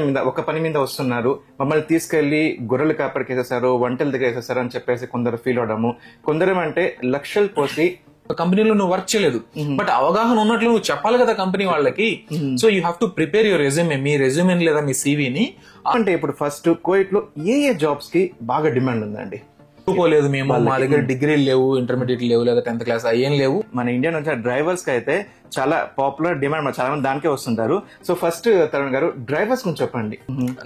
మీద ఒక పని మీద వస్తున్నారు, మమ్మల్ని తీసుకెళ్లి గొర్రెలు కాపడికి వేసేసారు, వంటల దగ్గర వేసేసారు అని చెప్పేసి కొందరు ఫీల్ అవడము, కొందరు అంటే లక్షలు పోసి కంపెనీలో నువ్వు వర్క్ చేయలేదు, బట్ అవగాహన ఉన్నట్లు నువ్వు చెప్పాలి కదా కంపెనీ వాళ్ళకి. So you have to prepare your resume, me resume లేదా మీ సీవీని. అంటే ఇప్పుడు ఫస్ట్ కోవిడ్ లో ఏ జాబ్స్ కి బాగా డిమాండ్ ఉందండి? లేదు, మేము మా దగ్గర డిగ్రీలు లేవు, ఇంటర్మీడియట్ లేవు, లేదా 10th క్లాస్ అయ్యేం లేవు. మన ఇండియా నుంచి డ్రైవర్స్ కి అయితే చాలా పాపులర్ డిమాండ్, చాలా మంది దానికే వస్తుంటారు. సో ఫస్ట్ తరుణ్ గారు డ్రైవర్స్ గురించి చెప్పండి.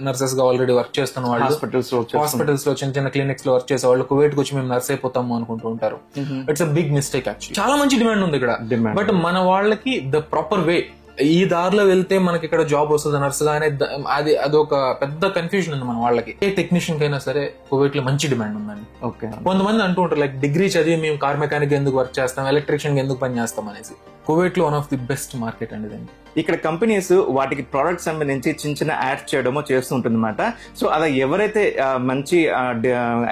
నర్సెస్ గా ఆల్రెడీ వర్క్ చేస్తున్న వాళ్ళు, హాస్పిటల్స్ లో చిన్న చిన్న క్లినిక్స్ లో వర్క్ చేసే వాళ్ళు కువైట్ వచ్చి మేము నర్స్ అయిపోతాము అనుకుంటూ ఉంటారు. It's a big mistake actually. చాలా మంచి డిమాండ్ ఉంది ఇక్కడ, బట్ మన వాళ్ళకి ద ప్రాపర్ వే, ఈ దారిలో వెళ్తే మనకి ఇక్కడ జాబ్ వస్తుంది నర్స్ గా అనేది అదొక పెద్ద కన్ఫ్యూజన్ ఉంది మన వాళ్ళకి. ఏ టెక్నీషియన్ కైనా సరే కువైట్ లో మంచి డిమాండ్ ఉందండి. ఓకే, కొంతమంది అంటూ ఉంటారు లైక్ డిగ్రీ చదివి మేము కార్ మెకానిక్ ఎందుకు వర్క్ చేస్తాం, ఎలక్ట్రీషియన్ ఎందుకు పని చేస్తాం అనేసి. కువైట్ లో one of the best market అండి. ఇక్కడ కంపెనీస్ వాటికి ప్రొడక్ట్ సంబంధించి చిన్న చిన్న యాడ్స్ చేయడమో చేస్తూ ఉంటుంది అనమాట. సో అలా ఎవరైతే మంచి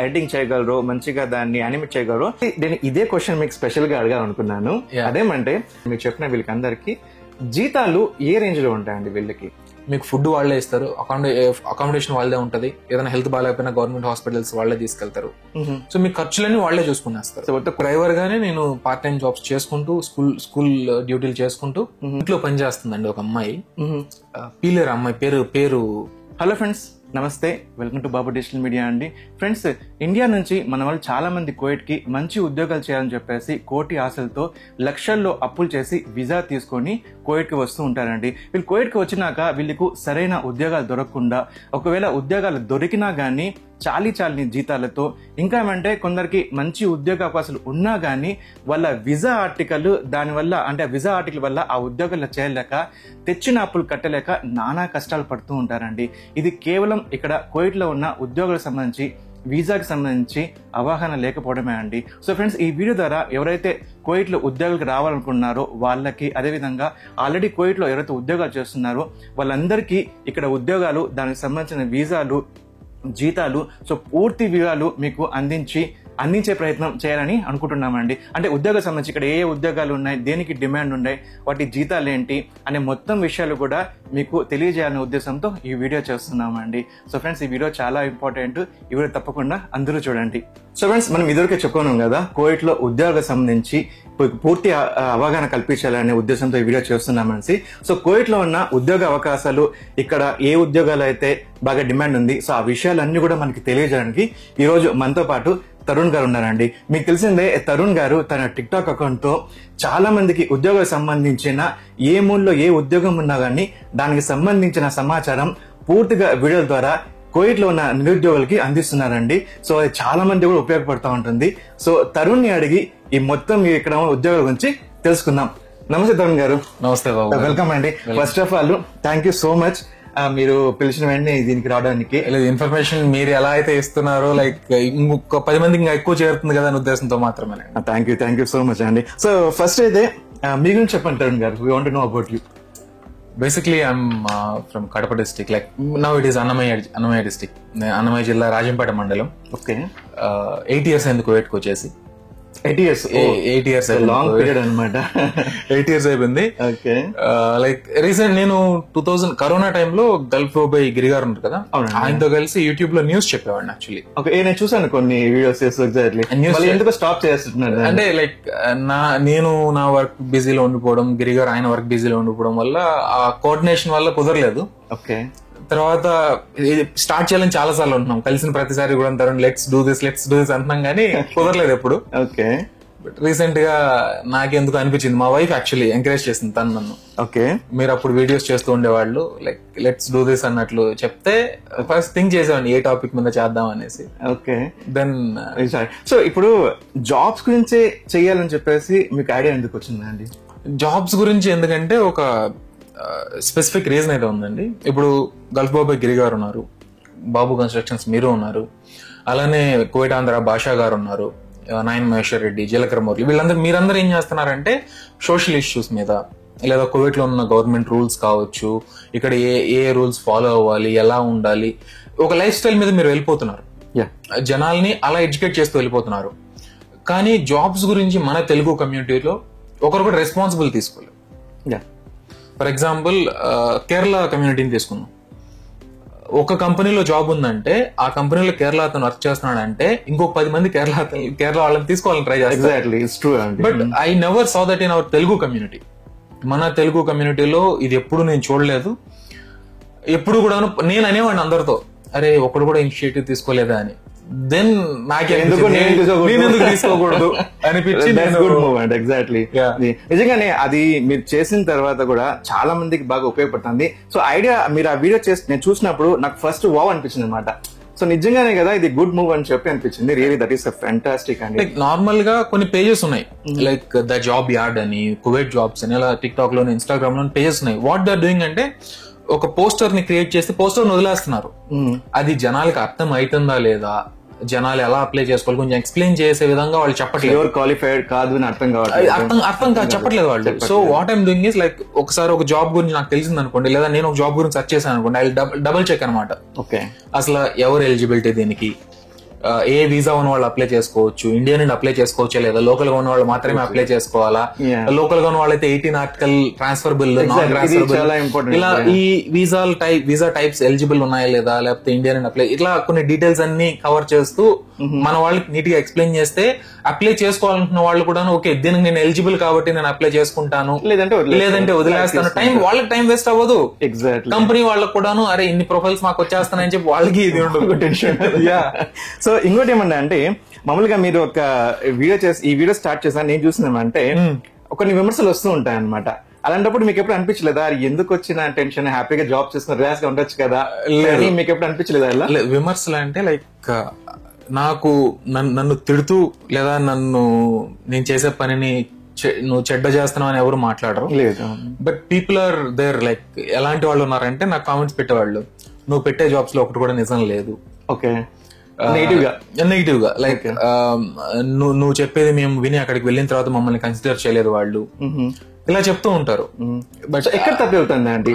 ఎడిటింగ్ చేయగలరో, మంచిగా దాన్ని యానిమేట్ చేయగలరో, నేను ఇదే క్వశ్చన్ మీకు స్పెషల్ గా అడగాలనుకున్నాను. అదేమంటే మీరు చెప్పిన వీళ్ళకి అందరికి జీతాలు ఏ రేంజ్ లో ఉంటాయండి? వీళ్ళకి మీకు ఫుడ్ వాళ్ళే ఇస్తారు, అకామిడేషన్ వాళ్ళదే ఉంటది, ఏదైనా హెల్త్ బాగాలేకపోయినా గవర్నమెంట్ హాస్పిటల్స్ వాళ్ళే తీసుకెళ్తారు. సో మీ ఖర్చులన్నీ వాళ్ళే చూసుకునేస్తారు. సో డ్రైవర్ గానే నేను పార్ట్ టైం జాబ్స్ చేసుకుంటూ స్కూల్ డ్యూటీలు చేసుకుంటూ ఇంట్లో పని చేస్తుందండి ఒక అమ్మాయి. పీలేరు అమ్మాయి పేరు. హలో ఫ్రెండ్స్, నమస్తే, welcome to Babu digital media అండి. ఫ్రెండ్స్, ఇండియా నుంచి మన వాళ్ళు చాలా మంది కువైట్ కి మంచి ఉద్యోగాలు చేయాలని చెప్పేసి కోటి ఆశలతో లక్షల్లో అప్పులు చేసి వీసా తీసుకొని కువైట్ కి వస్తూ ఉంటారండి. వీళ్ళు కువైట్ కి వచ్చినాక వీళ్ళకు సరైన ఉద్యోగాలు దొరకకుండా, ఒకవేళ ఉద్యోగాలు దొరికినా గానీ చాలీ జీతాలతో, ఇంకా ఏమంటే కొందరికి మంచి ఉద్యోగ అవకాశాలు ఉన్నా గానీ వాళ్ళ వీసా ఆర్టికల్ దానివల్ల, అంటే వీసా ఆర్టికల్ వల్ల ఆ ఉద్యోగాలు చేయలేక, తెచ్చిన అప్పులు కట్టలేక నానా కష్టాలు పడుతూ ఉంటారండి. ఇది కేవలం ఇక్కడ కువైట్ లో ఉన్న ఉద్యోగులకు సంబంధించి, వీసాకి సంబంధించి అవగాహన లేకపోవడమే అండి. సో ఫ్రెండ్స్, ఈ వీడియో ద్వారా ఎవరైతే కువైట్ లో ఉద్యోగాలకు రావాలనుకున్నారో వాళ్ళకి, అదేవిధంగా ఆల్రెడీ కువైట్ లో ఎవరైతే ఉద్యోగాలు చేస్తున్నారో వాళ్ళందరికీ ఇక్కడ ఉద్యోగాలు, దానికి సంబంధించిన వీసాలు, జీతాలు, సో పూర్తి వివరాలు మీకు అందించే ప్రయత్నం చేయాలని అనుకుంటున్నామండి. అంటే ఉద్యోగం సంబంధించి ఇక్కడ ఏ ఉద్యోగాలు ఉన్నాయి, దేనికి డిమాండ్ ఉన్నాయి, వాటి జీతాలు ఏంటి అనే మొత్తం విషయాలు కూడా మీకు తెలియజేయాలనే ఉద్దేశంతో ఈ వీడియో చేస్తున్నామండి. సో ఫ్రెండ్స్, ఈ వీడియో చాలా ఇంపార్టెంట్, ఈ వీడియో తప్పకుండా అందరూ చూడండి. సో ఫ్రెండ్స్, మనం ఇదివరకే చెప్పుకున్నాం కదా, కువైట్ లో ఉద్యోగం సంబంధించి పూర్తి అవగాహన కల్పించాలనే ఉద్దేశంతో ఈ వీడియో చేస్తున్నామని. సో కువైట్ లో ఉన్న ఉద్యోగ అవకాశాలు, ఇక్కడ ఏ ఉద్యోగాలు అయితే బాగా డిమాండ్ ఉంది, సో ఆ విషయాలన్నీ కూడా మనకి తెలియజేయడానికి ఈ రోజు మనతో పాటు తరుణ్ గారు ఉన్నారండి. మీకు తెలిసిందే, తరుణ్ గారు తన టిక్టాక్ అకౌంట్ తో చాలా మందికి ఉద్యోగం సంబంధించిన, ఏ మూల్లో ఏ ఉద్యోగం ఉన్నా గానీ దానికి సంబంధించిన సమాచారం పూర్తిగా వీడియోల ద్వారా కువైట్ లో ఉన్న నిరుద్యోగులకి అందిస్తున్నారండి. సో అది చాలా మంది కూడా ఉపయోగపడుతూ ఉంటుంది. సో తరుణ్ ని అడిగి ఈ మొత్తం ఇక్కడ ఉద్యోగాల గురించి తెలుసుకుందాం. నమస్తే తరుణ్ గారు. నమస్తే బాబు, వెల్కమ్ అండి. First of all thank you so much మీరు పిలిచిన వెంటనే దీనికి రావడానికి. ఇన్ఫర్మేషన్ మీరు ఎలా అయితే ఇస్తున్నారో, లైక్ ఇంకొక 10 మందికి ఇంకా ఎక్కువ చేరుతుంది కదా అనే ఉద్దేశంతో మాత్రమే. థ్యాంక్ యూ సో మచ్ అండి. సో ఫస్ట్ అయితే మీ గురించి చెప్పండి తరుణ్ గారు. We want to know about you. Basically, I'm from Kadapa district. Like now it is Annamaya district. Annamaya జిల్లా రాజంపేట మండలం. ఓకే. 8 years అయింది కువైట్కి వచ్చేసి. 8 years లాంగ్ పీరియడ్ అనమాట. 8 years అయిపోయింది. ఓకే. లైక్ రీసెంట్ నేను 2000 కరోనా టైంలో గల్ఫ్ బై గిరి గారు ఉన్నారు కదా, ఆయనతో కలిసి యూట్యూబ్ లో న్యూస్ చెప్పేవాడిని యాక్చువల్లీ. ఓకే, నేను చూసాను కొన్ని వీడియోస్. ఎగ్జాక్ట్లీ ఎందుకు స్టాప్ చేస్తున్నారు అంటే లైక్ నేను నా వర్క్ బిజీలో ఉండిపోవడం, గిరి గారు ఆయన వర్క్ బిజీలో ఉండిపోవడం వల్ల ఆ కోఆర్డినేషన్ వల్ల కుదరలేదు. ఓకే. తర్వాత స్టార్ట్ చేయాలని చాలా సార్లు ఉంటున్నాం, కలిసిన ప్రతిసారి కూడా అంటారు లెట్స్ డూ దిస్ అంటున్నాం కానీ కుదరలేదు ఎప్పుడు. ఓకే. బట్ రీసెంట్ గా నాకెందుకు అనిపించింది, మా వైఫ్ యాక్చువల్లీ ఎంకరేజ్ చేసింది తను నన్ను. ఓకే. మీరు అప్పుడు వీడియోస్ చేస్తూ ఉండేవాళ్ళు, లైక్ లెట్స్ డూ దిస్ అన్నట్లు చెప్తే ఫస్ట్ థింక్ చేసేవాడిని ఏ టాపిక్ మీద చేద్దాం అనేసి. ఓకే. దెన్ సో ఇప్పుడు జాబ్స్ గురించే చెయ్యాలని చెప్పేసి మీకు ఐడియా ఎందుకు వచ్చిందండి? జాబ్స్ గురించి ఎందుకంటే ఒక స్పెసిఫిక్ రీజన్ అయితే ఉందండి. ఇప్పుడు గల్ఫ్ బాబాయ్ గిరి గారు ఉన్నారు, బాబు కన్స్ట్రక్షన్స్ మీరు ఉన్నారు, అలానే కువైట్ ఆంధ్ర భాషా గారు ఉన్నారు, నాయన్ మహేశ్వర్ రెడ్డి, జీలకర్ర మురళి, మీరందరూ ఏం చేస్తున్నారంటే సోషల్ ఇష్యూస్ మీద, లేదా కువైట్ లో ఉన్న గవర్నమెంట్ రూల్స్ కావచ్చు, ఇక్కడ ఏ రూల్స్ ఫాలో అవ్వాలి, ఎలా ఉండాలి, ఒక లైఫ్ స్టైల్ మీద మీరు వెళ్ళిపోతున్నారు. జనాల్ని అలా ఎడ్యుకేట్ చేస్తూ వెళ్ళిపోతున్నారు. కానీ జాబ్స్ గురించి మన తెలుగు కమ్యూనిటీలో ఒకరొకటి రెస్పాన్సిబుల్ తీసుకోలేదు. ఫర్ ఎగ్జాంపుల్ కేరళ కమ్యూనిటీని తీసుకున్నాం. ఒక కంపెనీలో జాబ్ ఉందంటే ఆ కంపెనీలో కేరళ అతను వర్క్ చేస్తున్నాడంటే ఇంకొక 10 మంది కేరళ వాళ్ళని తీసుకోవాలని ట్రై చేస్తారు. ఎగ్జాక్ట్లీ ఇట్స్ ట్రూ అండి. But I never saw that in our Telugu community. మన తెలుగు కమ్యూనిటీలో ఇది ఎప్పుడు నేను చూడలేదు. ఎప్పుడు కూడా నేను అనేవాడిని అందరితో, అరే ఒకడు కూడా ఇనిషియేటివ్ తీసుకోలేదా అని. దెన్ నాకెందుకు తీసుకోకూడదు అనిపించి ఎగ్జాక్ట్లీ నిజంగానే అది మీరు చేసిన తర్వాత కూడా చాలా మందికి బాగా ఉపయోగపడుతుంది. సో ఐడియా మీరు ఆ వీడియో నేను చూసినప్పుడు నాకు ఫస్ట్ వావ్ అనిపించింది అనమాట. సో నిజంగానే కదా ఇది గుడ్ మూవ్ అని చెప్పి అనిపించింది. రియలీ దట్ ఈస్ ఫ్యాంటాస్టిక్ అండి. నార్మల్ గా కొన్ని పేజెస్ ఉన్నాయి, లైక్ ద జాబ్ యార్డ్ అని, కువైట్ జాబ్స్ అని, ఇలా టిక్ టాక్ లో ఇన్స్టాగ్రామ్ లో పేజెస్ ఉన్నాయి. వాట్ దే ఆర్ డూయింగ్ అంటే ఒక పోస్టర్ ని క్రియేట్ చేసి పోస్టర్ ని వదిలేస్తున్నారు. అది జనాలకి అర్థం అవుతుందా లేదా, జనాలు ఎలా అప్లై చేసుకోవాలి కొంచెం ఎక్స్ప్లెయిన్ చేసే విధంగా వాళ్ళు చెప్పట్లేదు. క్వాలిఫైడ్ కాదు అని అర్థం కాదు చెప్పట్లేదు వాళ్ళు. So what I'm doing is like ఒకసారి ఒక జాబ్ గురించి నాకు తెలిసింది అనుకోండి, లేదా నేను ఒక జాబ్ గురించి సెర్చ్ చేశాను అనుకోండి, ఐ డబుల్ చెక్ అనమాట. ఓకే, అసలు ఎవరు ఎలిజిబిలిటీ దీనికి, ఏ వీసా ఉన్న వాళ్ళు అప్లై చేసుకోవచ్చు, ఇండియా నుండి అప్లై చేసుకోవచ్చా లేదా, లోకల్ గా ఉన్న వాళ్ళు మాత్రమే అప్లై చేసుకోవాలా, లోకల్ గా ఉన్న వాళ్ళైతే 18 ఆర్టికల్ ట్రాన్స్ఫరబుల్, నాన్ ట్రాన్స్ఫరబుల్, ఇలా ఈ వీసా టైప్స్ ఎలిజిబుల్ ఉన్నాయా లేదా, లేకపోతే ఇండియా నుండి అప్లై, ఇట్లా కొన్ని డీటెయిల్స్ అన్ని కవర్ చేస్తూ మన వాళ్ళకి నీట్ గా ఎక్స్ప్లెయిన్ చేస్తే అప్లై చేసుకోవాలనుకున్న వాళ్ళు కూడా ఓకే దీనికి నేను ఎలిజిబుల్ కాబట్టి నేను అప్లై చేసుకుంటాను, లేదంటే వదిలేస్తాను. వాళ్ళకి టైం వేస్ట్ అవ్వదు. ఎగ్జాక్ట్లీ కంపెనీ వాళ్ళకి కూడాను అరే ఇన్ని ప్రొఫైల్స్ మాకు వచ్చేస్తానని చెప్పి వాళ్ళకి ఇది ఉండదు టెన్షన్. సో ఇంకోటి ఏమన్నా అంటే మామూలుగా మీరు ఒక ఈ వీడియో స్టార్ట్ చేసా నేను చూసిందేమంటే కొన్ని విమర్శలు వస్తూ ఉంటాయి అనమాట. అలాంటప్పుడు మీకు ఎప్పుడు అనిపించలేదా ఎందుకు వచ్చిన టెన్షన్, హ్యాపీగా జాబ్ చేసుకుని రిలాక్స్ గా ఉండొచ్చు కదా, మీకు ఎప్పుడు అనిపించలేదా? విమర్శలు అంటే లైక్ నాకు నన్ను తిడుతూ లేదా నేను చేసే పనిని నువ్వు చెడ్డ చేస్తున్నావు అని ఎవరు మాట్లాడరు. But people are there, like ఎలాంటి వాళ్ళు ఉన్నారంటే నాకు కామెంట్స్ పెట్టేవాళ్ళు, నువ్వు పెట్టే జాబ్స్ లో ఒకటి కూడా నిజం లేదు. ఓకే, నెగిటివ్ గా లైక్ నువ్వు చెప్పేది మేము విని అక్కడికి వెళ్ళిన తర్వాత మమ్మల్ని కన్సిడర్ చేయలేదు వాళ్ళు, ఇలా చెప్తూ ఉంటారు. బట్ ఎక్కడ తప్పి అవుతుంది అండి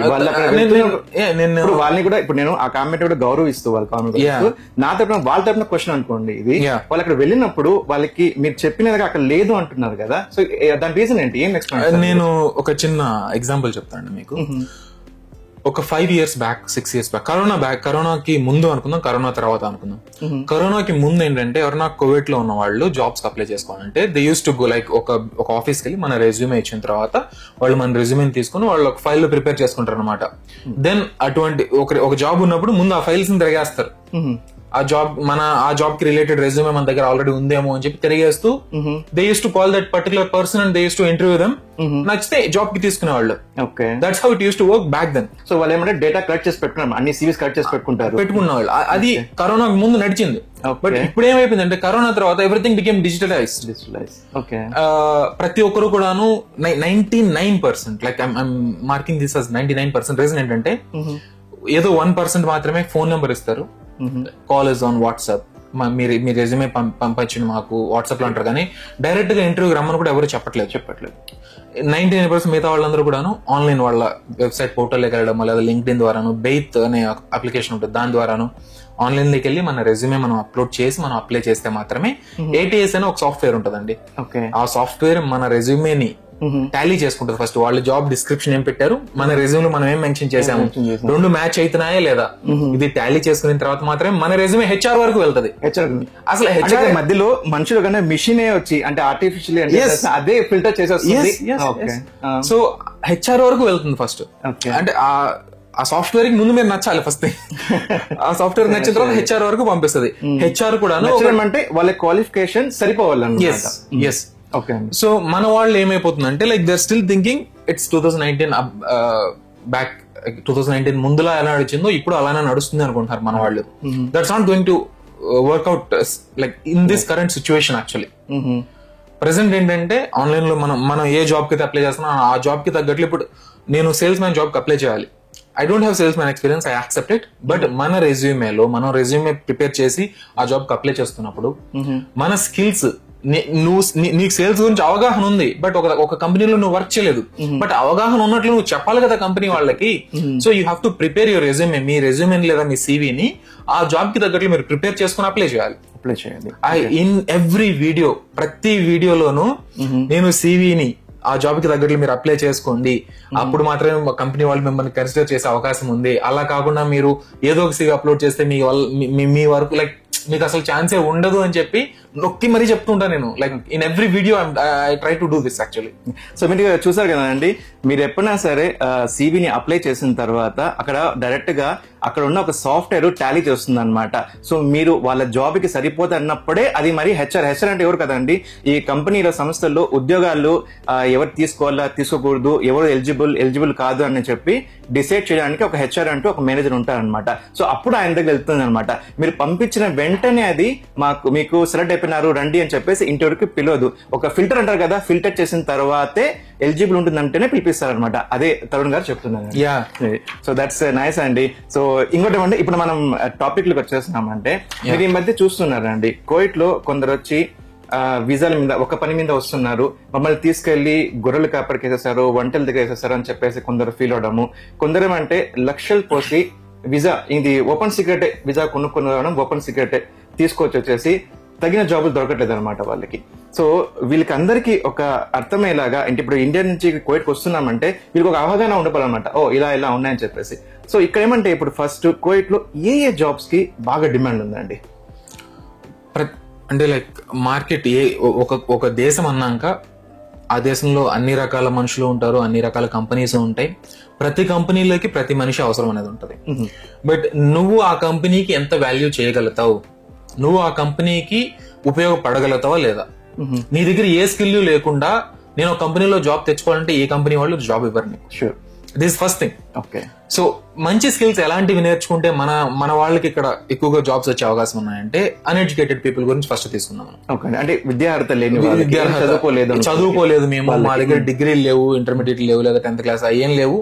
వాళ్ళని కూడా. ఇప్పుడు నేను ఆ కామెంట్ కూడా గౌరవిస్తూ వాళ్ళ కామెంట్ నా తరపున వాళ్ళ తరపున క్వశ్చన్ అనుకోండి, ఇది వాళ్ళు అక్కడ వెళ్ళినప్పుడు వాళ్ళకి మీరు చెప్పినది అక్కడ లేదు అంటున్నారు కదా, సో దాని రీజన్ ఏంటి, ఏం ఎక్స్ప్లెయిన్? నేను ఒక చిన్న ఎగ్జాంపుల్ చెప్తాను మీకు. ఒక 5 years బ్యాక్ 6 years బ్యాక్ కరోనాకి ముందు అనుకుందాం, కరోనా తర్వాత అనుకుందాం. కరోనాకి ముందు ఏంటంటే ఎవరైనా కోవిడ్ లో ఉన్న వాళ్ళు జాబ్స్ అప్లై చేసుకోవాలంటే they used to go like ఒక ఆఫీస్కి వెళ్ళి మన రెజ్యూమే ఇచ్చిన తర్వాత వాళ్ళు మన రెజ్యూమే తీసుకుని వాళ్ళు ఒక ఫైల్ ప్రిపేర్ చేసుకుంటారు అనమాట. దెన్ అటువంటి ఒక జాబ్ ఉన్నప్పుడు ముందు ఆ ఫైల్స్ ని తిరిగేస్తారు. ఆ జాబ్ కి రిలేటెడ్ రెజ్యూమే మన దగ్గర ఆల్రెడీ ఉందేమో అని చెప్పి తిరిగేస్తూ they used to call that particular person and they used to interview them. నచ్చితే జాబ్ కి తీసుకునే వాళ్ళు. That's how it used to work back then. So వాళ్ళు ఏమంటే డేటా కలెక్ట్ చేసి పెట్టుకున్నారు, అన్ని సివిస్ కలెక్ట్ చేసి పెట్టుకున్న వాళ్ళు. అది కరోనాకి ముందు నడిచింది. బట్ ఇప్పుడు ఏమైపోయిందంటే కరోనా తర్వాత ఎవ్రీథింగ్ బికేమ్ డిజిటలైజ్. ప్రతి ఒక్కరు కూడాను 99%, like I'm marking this as 99%. Reason ఏంటంటే ఏదో 1% మాత్రమే ఫోన్ నెంబర్ ఇస్తారు, call is on WhatsApp, me resume పంపించండి మాకు వాట్సాప్ లో అంటారు, కానీ డైరెక్ట్ గా ఇంటర్వ్యూకి రమ్మని కూడా ఎవరు చెప్పట్లేదు. 99% మిగతా వాళ్ళందరూ కూడాను ఆన్లైన్ వాళ్ళ వెబ్సైట్ పోర్టల్లోకి వెళ్ళడం, లేదా లింక్డ్ఇన్ ద్వారాను, బెయిత్ అనే అప్లికేషన్ ఉంటుంది దాని ద్వారాను ఆన్లైన్ లోకి వెళ్ళి మన రెజ్యూమే మనం అప్లోడ్ చేసి మనం అప్లై చేస్తే మాత్రమే ATS అనే ఒక సాఫ్ట్వేర్ ఉంటుందండి. ఆ సాఫ్ట్వేర్ మన రెజ్యూమేని టాలీ చేసుకుంటుంది. ఫస్ట్ వాళ్ళు జాబ్ డిస్క్రిప్షన్ ఏం పెట్టారు, మన రెజ్యూమ్ లో మనం ఏం మెన్షన్ చేసాము, రెండు మ్యాచ్ అవుతున్నాయా లేదా, ఇది టాలీ చేసుకున్న తర్వాత మాత్రమే మన రెజ్యూమే HR వరకు వెళ్తది. అసలు HR మధ్యలో మనుషులు కన్నా మిషన్ వచ్చి అంటే ఆర్టిఫిషియల్ అదే ఫిల్టర్ చేసేస్తుంది. సో HR వరకు వెళ్తుంది ఫస్ట్. అంటే ఆ సాఫ్ట్వేర్ కి ముందు మీరు నచ్చాలి ఫస్ట్. ఆ సాఫ్ట్వేర్ నచ్చిన తర్వాత HR వరకు పంపిస్తుంది. HR కూడా అంటే వాళ్ళ క్వాలిఫికేషన్ సరిపోవాలి. సో మన వాళ్ళు ఏమైపోతుందంటే like they are still thinking it's 2019 back 2019 ముందులా ఎలా నడిచిందో ఇప్పుడు అలానే నడుస్తుంది అనుకుంటున్నారు మన వాళ్ళు. That's not going to work out like in this current situation. Actually present ఏంటంటే ఆన్లైన్ లో మనం ఏ జాబ్ కి అయితే అప్లై చేస్తున్నాం ఆ జాబ్ కి తగ్గట్లు ఇప్పుడు నేను సేల్స్ మ్యాన్ జాబ్ కి అప్లై చేయాలి. I don't have salesman experience, I accept it. But మన రెజ్యూమేలో మనం రెజ్యూమే ప్రిపేర్ చేసి ఆ జాబ్ కి అప్లై చేస్తున్నప్పుడు మన స్కిల్స్, నీకు సేల్స్ గురించి అవగాహన ఉంది బట్ ఒక కంపెనీలో నువ్వు వర్క్ చేయలేదు, బట్ అవగాహన ఉన్నట్లు నువ్వు చెప్పాలి కదా కంపెనీ వాళ్ళకి. So you have to prepare your resume, me resume లేదా మీ CVని ఆ జాబ్ కి తగ్గట్లు మీరు ప్రిపేర్ చేసుకుని అప్లై చేయాలి. ఇన్ ఎవ్రీ వీడియో, ప్రతి వీడియోలోనూ నేను CVని ఆ జాబ్ కి తగ్గట్లు మీరు అప్లై చేసుకోండి, అప్పుడు మాత్రమే కంపెనీ వాళ్ళు మిమ్మల్ని కన్సిడర్ చేసే అవకాశం ఉంది. అలా కాకుండా మీరు ఏదో ఒక సివి అప్లోడ్ చేస్తే మీ వరకు లైక్ మీకు అసలు ఛాన్సే ఉండదు అని చెప్పి నొక్కి మరీ చెప్తుంటా నేను. Like in every video I try to do this actually. So మీరు చూసారు కదండి, మీరు ఎప్పుడైనా సరే సివిని అప్లై చేసిన తర్వాత అక్కడ డైరెక్ట్ గా అక్కడ ఉన్న ఒక సాఫ్ట్వేర్ టాలీ చేస్తుంది అనమాట. సో మీరు వాళ్ళ జాబ్ కి సరిపోతే అన్నప్పుడే అది మరి హెచ్ఆర్ అంటే ఎవరు కదండి, ఈ కంపెనీలో సంస్థల్లో ఉద్యోగాలు ఎవరు తీసుకోవాలా తీసుకోకూడదు, ఎవరు ఎలిజిబుల్ కాదు అని చెప్పి డిసైడ్ చేయడానికి ఒక హెచ్ఆర్ అంటూ ఒక మేనేజర్ ఉంటారనమాట. సో అప్పుడు ఆయన దగ్గర వెళ్తుంది అనమాట. మీరు పంపించిన వెంటనే అది మీకు సెలెక్ట్ అయిపోయినారు రండి అని చెప్పేసి ఇంటర్వ్యూకి పిలవదు. ఒక ఫిల్టర్ అంటారు కదా, ఫిల్టర్ చేసిన తర్వాతే ఎలిజిబుల్ ఉంటుందంటేనే పిలిపిస్తారనమాట. అదే తరుణ్ గారు చెప్తున్నారు. సో దట్స్ నైస్ అండి. సో ఇంకోటి అంటే ఇప్పుడు మనం టాపిక్ లకు వచ్చేస్తున్నామంటే, మీరు ఈ మధ్య చూస్తున్నారండి కువైట్ లో కొందరు వచ్చి వీసాల మీద ఒక పని మీద వస్తున్నారు, మమ్మల్ని తీసుకెళ్లి గొర్రెలు కాపడికి వేసేసారు, వంటల దగ్గర వేసేసారు అని చెప్పేసి కొందరు ఫీల్ అవడము. కొందరు ఏమంటే లక్షలు పోసి వీసా, ఇది ఓపెన్ సీక్రెటే, వీసా కొనుక్కొని ఓపెన్ సీక్రెటే తీసుకొచ్చి వచ్చేసి తగిన జాబులు దొరకట్లేదు అనమాట వాళ్ళకి. సో వీళ్ళకి అందరికీ ఒక అర్థమయ్యేలాగా అంటే ఇప్పుడు ఇండియా నుంచి కువైట్కి వస్తున్నామంటే వీళ్ళకి ఒక అవగాహన ఉండాలన్నమాట, ఓ ఇలా ఉన్నాయని చెప్పేసి. సో ఇక్కడ ఏమంటే ఇప్పుడు ఫస్ట్ కువైట్ లో ఏ జాబ్స్ కి బాగా డిమాండ్ ఉందండి? అంటే లైక్ మార్కెట్ ఒక దేశం అన్నాక ఆ దేశంలో అన్ని రకాల మనుషులు ఉంటారు, అన్ని రకాల కంపెనీస్ ఉంటాయి. ప్రతి కంపెనీలోకి ప్రతి మనిషి అవసరం అనేది ఉంటుంది. బట్ నువ్వు ఆ కంపెనీకి ఎంత వాల్యూ చేయగలుగుతావు, నువ్వు ఆ కంపెనీకి ఉపయోగపడగలుగుతావా లేదా? నీ దగ్గర ఏ స్కిల్ లేకుండా నేను ఒక కంపెనీలో జాబ్ తెచ్చుకోవాలంటే ఏ కంపెనీ వాళ్ళు జాబ్ ఇవ్వరు నీకు. Sure, this first thing. Okay. So మంచి స్కిల్స్ ఎలాంటివి నేర్చుకుంటే మన వాళ్ళకి ఇక్కడ ఎక్కువగా జాబ్స్ వచ్చే అవకాశం ఉన్నాయంటే అన్ఎడ్యుకేటెడ్ పీపుల్ గురించి ఫస్ట్ తీసుకుందాం. ఓకే, అంటే విద్యార్హత లేని, చదువుకోలేదు మేము, మా దగ్గర డిగ్రీలు లేవు, ఇంటర్మీడియట్ లేవు, లేదా 10th క్లాస్ ఏం లేవు,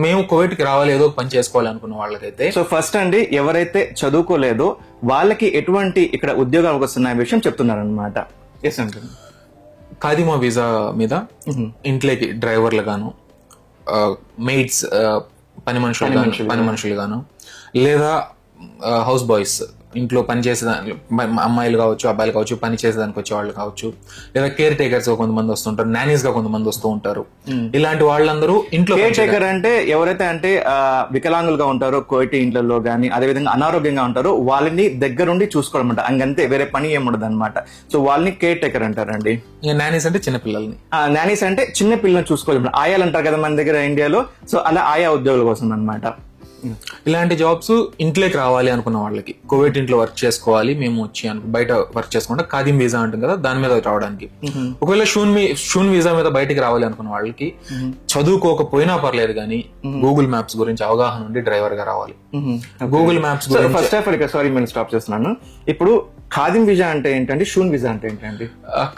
మేము కువైట్ కి రావాలి ఏదో పని చేసుకోవాలి అనుకున్న వాళ్ళకైతే. సో ఫస్ట్ అండి ఎవరైతే చదువుకోలేదో వాళ్ళకి ఎటువంటి ఇక్కడ ఉద్యోగాలు వస్తున్న విషయం చెప్తున్నారు అనమాట. ఎస్ అండి. ఖాదిమా వీసా మీద ఇంట్లోకి డ్రైవర్లు గాను, మెయిడ్స్ పని మనుషులు గాను, లేదా హౌస్ బాయ్స్ ఇంట్లో పని చేసేదానికి అమ్మాయిలు కావచ్చు అబ్బాయిలు కావచ్చు, పని చేసేదానికి వచ్చే వాళ్ళు కావచ్చు, లేదా కేర్ టేకర్స్ గా కొంతమంది వస్తుంటారు, నానీస్ గా కొంతమంది వస్తూ ఉంటారు. ఇలాంటి వాళ్ళందరూ ఇంట్లో కేర్ టేకర్ అంటే ఎవరైతే అంటే వికలాంగులుగా ఉంటారో కోయిటి ఇంట్లో గానీ, అదేవిధంగా అనారోగ్యంగా ఉంటారో వాళ్ళని దగ్గరుండి చూసుకోవడం అంట, అంతే, వేరే పని ఏముండదు అనమాట. సో వాళ్ళని కేర్ టేకర్ అంటారండి. నానీస్ అంటే చిన్న పిల్లల్ని, నానీస్ అంటే చిన్న పిల్లల్ని చూసుకోవాలి, ఆయాలు అంటారు కదా మన దగ్గర ఇండియాలో. సో అలా ఆయా ఉద్యోగుల కోసం అనమాట. ఇలాంటి జాబ్స్ ఇంట్లోకి రావాలి అనుకున్న వాళ్ళకి, కువైట్ ఇంట్లో వర్క్ చేసుకోవాలి మేము వచ్చి బయట వర్క్ చేసుకుంటే ఖాదిమ్ వీసా ఉంటుంది కదా, దాని మీద రావడానికి. ఒకవేళ షూన్ వీసా మీద బయటికి రావాలి అనుకున్న వాళ్ళకి చదువుకోకపోయినా పర్లేదు కానీ గూగుల్ మ్యాప్స్ గురించి అవగాహన ఉండి డ్రైవర్ గా రావాలి. Google maps first of all sorry నేను స్టాప్ చేస్తున్నాను. ఇప్పుడు ఖాదిమ్ వీసా అంటే ఏంటండి, షూన్ వీసా అంటే ఏంటండి?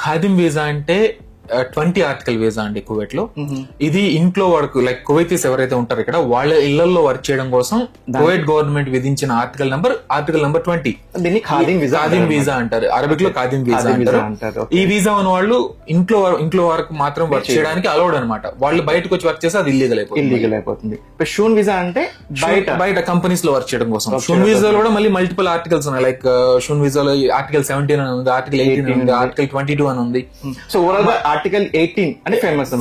ఖాదిమ్ వీసా అంటే 20 ఆర్టికల్ వీసా అండి కువైట్ లో. ఇది ఇంట్లో వర్క్ లైక్ కువైతీస్ ఎవరైతే ఉంటారో ఇక్కడ వాళ్ళ ఇళ్లలో వర్క్ చేయడం కోసం కువైట్ గవర్నమెంట్ విధించిన ఆర్టికల్ నెంబర్ 20. దీన్ని ఖాదిమ్ వీసా అంటారు, అరబిక్ లో ఖాదిమ్ వీసా అంటారు. ఈ వీసా ఉన్న వాళ్ళు ఇంట్లో వరకు మాత్రం వర్క్ చేయడానికి అలౌడ్ అనమాట. వాళ్ళు బయటకు వచ్చి వర్క్ చేస్తే అది ఇల్లీగల్ అయిపోతుంది. షూన్ వీసా అంటే బయట కంపెనీస్ లో వర్క్ చేయడం కోసం. షూన్ వీసాలో కూడా మళ్ళీ మల్టిపుల్ ఆర్టికల్స్ ఉన్నాయి. లైక్ షూన్ వీసాలో ఆర్టికల్ 17 అని ఉంది, ఆర్టికల్ 18 అని ఉంది, ఆర్టికల్ 22 అని ఉంది. సో ఓవరాల్ గా ఆర్టికల్ 18 అంటే ఫేమస్.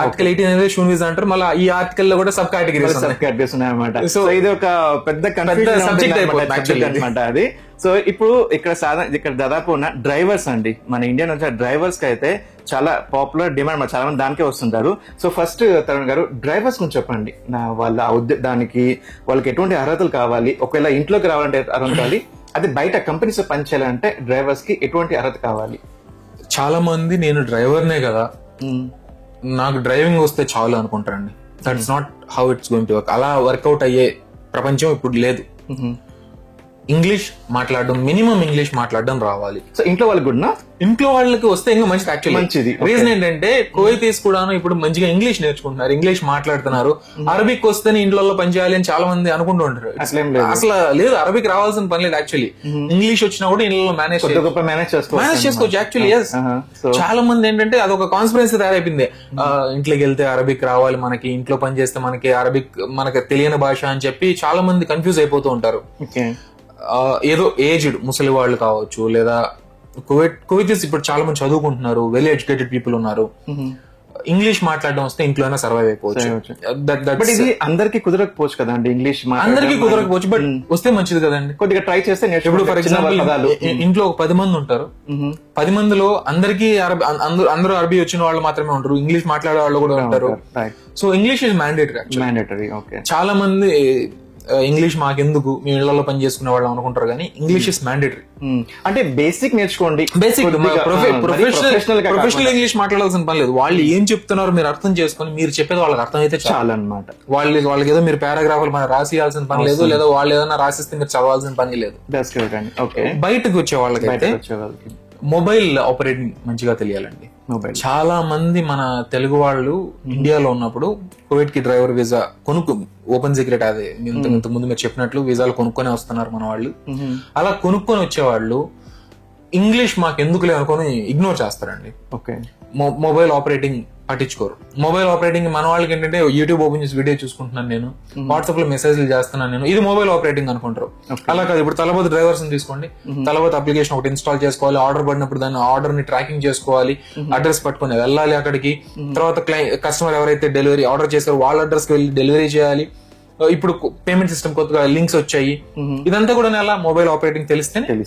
ఆర్టికల్ 18 అనేది షూన్ వీసా అంటారు. మళ్ళీ ఈ ఆర్టికల్ లో కూడా సబ్ కేటగిరీస్ ఉన్నాయన్నమాట. సో ఇది ఒక పెద్ద సబ్జెక్ట్ అనమాట అది. సో ఇప్పుడు ఇక్కడ దాదాపు ఉన్న డ్రైవర్స్ అండి, మన ఇండియా నుంచి డ్రైవర్స్ కి అయితే చాలా పాపులర్ డిమాండ్, చాలా మంది దానికే వస్తుంటారు. సో ఫస్ట్ తరుణ్ గారు డ్రైవర్స్ గురించి చెప్పండి. దానికి వాళ్ళకి ఎటువంటి అర్హతలు కావాలి, ఒకవేళ ఇంట్లోకి రావాలంటే అర్హత కావాలి, అదే బయట కంపెనీస్ పనిచేయాలంటే డ్రైవర్స్ కి ఎటువంటి అర్హత కావాలి? చాలా మంది నేను డ్రైవర్నే కదా, నాకు డ్రైవింగ్ వస్తే చాలు అనుకుంటారండి. That's not how it's going to work. అలా వర్కౌట్ అయ్యే ప్రపంచం ఇప్పుడు లేదు. ఇంగ్లీష్ మాట్లాడడం, మినిమం ఇంగ్లీష్ మాట్లాడడం రావాలి. సో ఇంట్లో వాళ్ళకి కూడా, ఇంట్లో వాళ్ళకి వస్తే ఇంకా మంచిది. యాక్చువల్లీ రీజన్ ఏంటంటే కువైతీస్ కూడా ఇప్పుడు మంచిగా ఇంగ్లీష్ నేర్చుకుంటున్నారు, ఇంగ్లీష్ మాట్లాడుతున్నారు. అరబిక్ వస్తేనే ఇంట్లో పని చేయాలి అని చాలా మంది అనుకుంటూ ఉంటారు. అసలు లేదు, అరబిక్ రావాల్సిన పని లేదు. యాక్చువల్లీ ఇంగ్లీష్ వచ్చినా కూడా ఇంట్లో మేనేజ్ చేసుకోవచ్చు. యాక్చువల్లీ చాలా మంది ఏంటంటే అదొక కాన్స్పిరెన్సీ తయారైపోయింది. ఇంట్లోకి వెళ్తే అరబిక్ రావాలి మనకి, ఇంట్లో పని చేస్తే మనకి అరబిక్ మనకి తెలియని భాష అని చెప్పి చాలా మంది కన్ఫ్యూజ్ అయిపోతూ ఉంటారు. ఏదో ఏజ్డ్ ముసలి వాళ్ళు కావచ్చు, లేదా కువైటీస్ ఇప్పుడు చాలా మంది చదువుకుంటున్నారు, వెల్ ఎడ్యుకేటెడ్ పీపుల్ ఉన్నారు. ఇంగ్లీష్ మాట్లాడడం వస్తే ఇంట్లోనే సర్వైవ్ అయిపోవచ్చు. బట్ ఇది అందరికి కుదరకపోవచ్చు కదండి, ఇంగ్లీష్ అందరికి కుదరకపోవచ్చు, బట్ వస్తే మంచిది కదండి. కొద్దిగా ట్రై చేస్తే ఇప్పుడు ఫర్ ఎగ్జాంపుల్ ఇంట్లో ఒక 10 మంది ఉంటారు, 10 మందిలో అందరికి అందరూ అరబీ వచ్చిన వాళ్ళు మాత్రమే ఉంటారు, ఇంగ్లీష్ మాట్లాడే వాళ్ళు కూడా ఉంటారు. So English is mandatory. చాలా మంది ఇంగ్లీష్ మాకెందుకు, మీ ఇళ్లలో పని చేసుకునే వాళ్ళు అనుకుంటారు, కానీ ఇంగ్లీష్ ఇస్ మ్యాండేటరీ. అంటే బేసిక్ నేర్చుకోండి, ప్రొఫెషనల్ ఇంగ్లీష్ మాట్లాడాల్సిన పని లేదు. వాళ్ళు ఏం చెప్తున్నారో మీరు అర్థం చేసుకుని మీరు చెప్పేది వాళ్ళకి అర్థమైతే చాలు అన్నమాట. వాళ్ళకి ఏదో మీరు పారాగ్రాఫ్లు మనం రాసియాల్సిన పని లేదు, లేదా వాళ్ళు ఏదైనా రాసిస్తే మీరు చదవాల్సిన పని లేదు. బయటకు వచ్చే వాళ్ళకి మొబైల్ ఆపరేటింగ్ మంచిగా తెలియాలండి. చాలా మంది మన తెలుగు వాళ్ళు ఇండియాలో ఉన్నప్పుడు కోవిడ్ కి డ్రైవర్ వీసా ఓపెన్ సీక్రెట్, అదే ఇంతకు ముందు మీరు చెప్పినట్లు వీసాలు కొనుక్కొని వస్తున్నారు మన వాళ్ళు. అలా కొనుక్కొని వచ్చేవాళ్ళు ఇంగ్లీష్ మాకు ఎందుకులే అనుకొని ఇగ్నోర్ చేస్తారండి. మొబైల్ ఆపరేటింగ్ పట్టించుకోరు. మొబైల్ ఆపరేటింగ్ మన వాళ్ళకి ఏంటంటే యూట్యూబ్ ఓపెన్ చేసి వీడియో చూసుకుంటున్నాను నేను, వాట్సాప్ లో మెసేజ్లు చేస్తున్నాను నేను, ఇది మొబైల్ ఆపరేటింగ్ అనుకుంటారు. అలా కాదు. ఇప్పుడు తలబోతు డ్రైవర్స్ తీసుకోండి, తలబోతు అప్లికేషన్ ఒకటి ఇన్స్టాల్ చేసుకోవాలి, ఆర్డర్ పడినప్పుడు దాన్ని ఆర్డర్ ని ట్రాకింగ్ చేసుకోవాలి, అడ్రస్ పట్టుకుని వెళ్ళాలి అక్కడికి, తర్వాత కస్టమర్ ఎవరైతే డెలివరీ ఆర్డర్ చేశారో వాళ్ళ అడ్రస్ కి వెళ్ళి డెలివరీ చేయాలి. ఇప్పుడు పేమెంట్ సిస్టమ్ కొత్తగా లింక్స్ వచ్చాయి. ఇదంతా కూడా ఎలా మొబైల్ ఆపరేటింగ్ తెలిస్తేనే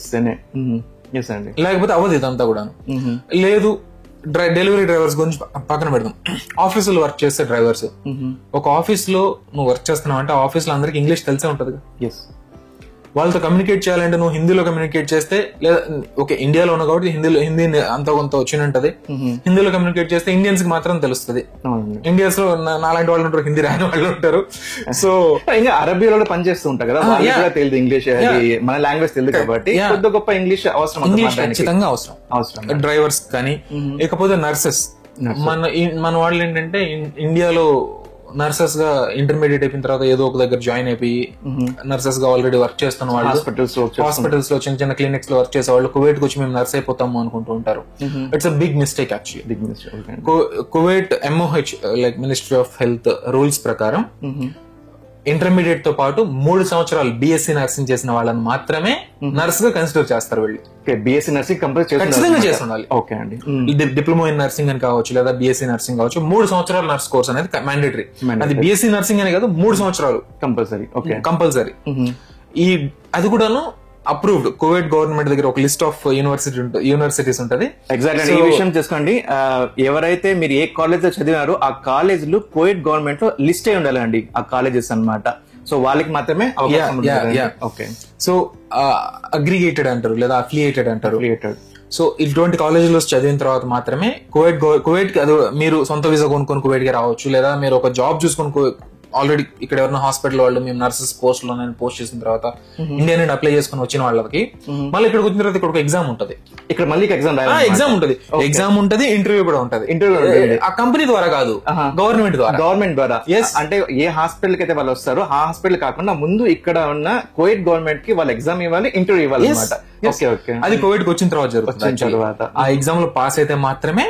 లేకపోతే అవ్వదు ఇదంతా కూడా. లేదు డెలివరీ డ్రైవర్స్ గురించి పక్కన పెడదాం. ఆఫీసులో వర్క్ చేసే డ్రైవర్స్, ఒక ఆఫీస్ లో నువ్వు వర్క్ చేస్తున్నావు అంటే ఆఫీస్ లో అందరికి ఇంగ్లీష్ తెలిసే ఉంటది. వాళ్ళతో కమ్యూనికేట్ చేయాలంటే నువ్వు హిందీలో కమ్యూనికేట్ చేస్తే, లేదా ఓకే ఇండియాలో ఉన్నావు కాబట్టి హిందీ అంత కొంత వచ్చినట్టది, హిందీలో కమ్యూనికేట్ చేస్తే ఇండియన్స్ కి మాత్రం తెలుస్తుంది. ఇండియన్స్ లో నాలాంటి వాళ్ళు ఉంటారు, హిందీ రాని వాళ్ళు ఉంటారు. సో ఇంకా అరబీలో పనిచేస్తూ ఉంటారు కదా, తెలియదు ఇంగ్లీష్, మన లాంగ్వేజ్ తెలియదు కాబట్టి కొద్ది గొప్ప ఇంగ్లీష్ అవసరం, ఇంగ్లీష్ ఖచ్చితంగా అవసరం డ్రైవర్స్ కానీ. ఇకపోతే నర్సెస్, మన వాళ్ళు ఏంటంటే ఇండియాలో నర్సెస్ గా ఇంటర్మీడియట్ అయిపోయిన తర్వాత ఏదో ఒక దగ్గర జాయిన్ అయిపోయి నర్సెస్ గా ఆల్రెడీ వర్క్ చేస్తున్న వాళ్ళు, హాస్పిటల్స్ లో చిన్న చిన్న క్లినిక్స్ లో వర్క్ చేసే వాళ్ళు కువైట్ కి వచ్చి మేము నర్స్ అయిపోతాము అనుకుంటూ ఉంటారు. It's a big mistake actually. Kuwait MOH like ministry of health rules ప్రకారం ఇంటర్మీడియట్ తో పాటు 3 సంవత్సరాలు BSc నర్సింగ్ చేసిన వాళ్ళని మాత్రమే నర్స్ గా కన్సిడర్ చేస్తారు. వీళ్ళు BSc నర్సింగ్ ఖచ్చితంగా చేసి ఉండాలి. డిప్లొమా ఇన్ నర్సింగ్ అని కావచ్చు, లేదా BSc నర్సింగ్ కావచ్చు. 3 సంవత్సరాల నర్స్ కోర్స్ అనేది మ్యాండేటరీ. అది BSc నర్సింగ్ అనే కాదు, 3 సంవత్సరాలు కంపల్సరీ. అది కూడాను అప్రూవ్డ్. కువైట్ గవర్నమెంట్ దగ్గర ఒక లిస్ట్ ఆఫ్ యూనివర్సిటీస్ ఉంటది. ఎగ్జాక్ట్లీ ఈ విషయం చేసుకోండి. ఎవరైతే మీరు ఏ కాలేజ్ లో చదివారో ఆ కాలేజ్ లో కువైట్ గవర్నమెంట్ లో లిస్ట్ అయి ఉండాలండి ఆ కాలేజెస్ అన్నమాట. సో వాళ్ళకి మాత్రమే సో అగ్రిగేటెడ్ అంటారు, లేదా అఫిలియేటెడ్ అంటారు. సో ఇటువంటి కాలేజీలో చదివిన తర్వాత మాత్రమే కువైట్ కి అది మీరు సొంత వీసా కొనుక్కొని కువైట్ కి రావచ్చు, లేదా మీరు ఒక జాబ్ చూసుకొని ఆల్రెడీ ఇక్కడ ఎవరైనా హాస్పిటల్ వాళ్ళు మేము నర్సెస్ పోస్ట్ లో పోస్ట్ చేసిన తర్వాత ఇండియా నుండి అప్లై చేసుకుని వచ్చిన వాళ్ళకి మళ్ళీ ఇక్కడికి వచ్చిన తర్వాత ఇక్కడ ఒక ఎగ్జామ్ ఉంటుంది. ఇక్కడ మళ్ళీ ఎగ్జామ్ ఉంటుంది, ఇంటర్వ్యూ కూడా ఉంటుంది. ఆ కంపెనీ ద్వారా కాదు, గవర్నమెంట్ ద్వారా. అంటే ఏ హాస్పిటల్ కి అయితే వాళ్ళు వస్తారో ఆ హాస్పిటల్ కాకుండా ముందు ఇక్కడ ఉన్న కువైట్ గవర్నమెంట్ కి వాళ్ళు ఎగ్జామ్ ఇవ్వాలి, ఇంటర్వ్యూ ఇవ్వాలి అన్నమాట. అది కోవిడ్ కి వచ్చిన తర్వాత జరుగుతుంది. ఆ ఎగ్జామ్ లో పాస్ అయితే మాత్రమే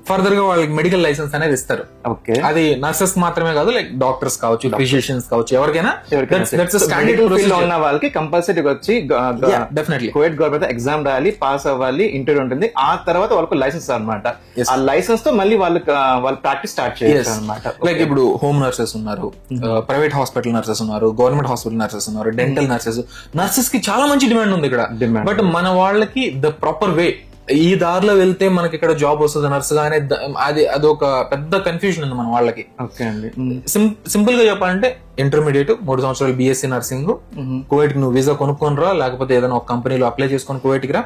ఫర్దర్ గా వాళ్ళకి మెడికల్ లైసెన్స్ అనేది ఇస్తారు. అది నర్సెస్ మాత్రమే కాదు, లైక్ డాక్టర్స్ కావచ్చు, ఫిజిషియన్స్ కావచ్చు, ఎవరికైనా ఉన్న వాళ్ళకి కంపల్సరీ వచ్చి డెఫినెట్లీ కువైట్ గవర్నమెంట్ ఎగ్జామ్ రాయాలి, పాస్ అవ్వాలి, ఇంటర్వ్యూ ఉంటుంది. ఆ తర్వాత వాళ్ళకు లైసెన్స్ అనమాట. ఆ లైసెన్స్ తో మళ్ళీ వాళ్ళు ప్రాక్టీస్ స్టార్ట్ చేయొచ్చు అనమాట. లైక్ ఇప్పుడు హోమ్ నర్సెస్ ఉన్నారు, ప్రైవేట్ హాస్పిటల్ నర్సెస్ ఉన్నారు, గవర్నమెంట్ హాస్పిటల్ నర్సెస్ ఉన్నారు, డెంటల్ నర్సెస్ కి చాలా మంచి డిమాండ్ ఉంది ఇక్కడ. బట్ మన వాళ్ళకి ద ప్రాపర్ వే, ఈ దారిలో వెళ్తే మనకి ఇక్కడ జాబ్ వస్తుంది నర్స్ గా అనేది అదొక పెద్ద కన్ఫ్యూజన్ ఉంది మన వాళ్ళకి. సింపుల్ గా చెప్పాలంటే ఇంటర్మీడియట్ 3 సంవత్సరాలు BSc నర్సింగ్, కువైట్ కి నువ్వు వీసా కొనుక్కొని రా, లేకపోతే ఏదైనా ఒక కంపెనీలో అప్లై చేసుకొని కువైట్ కి రా,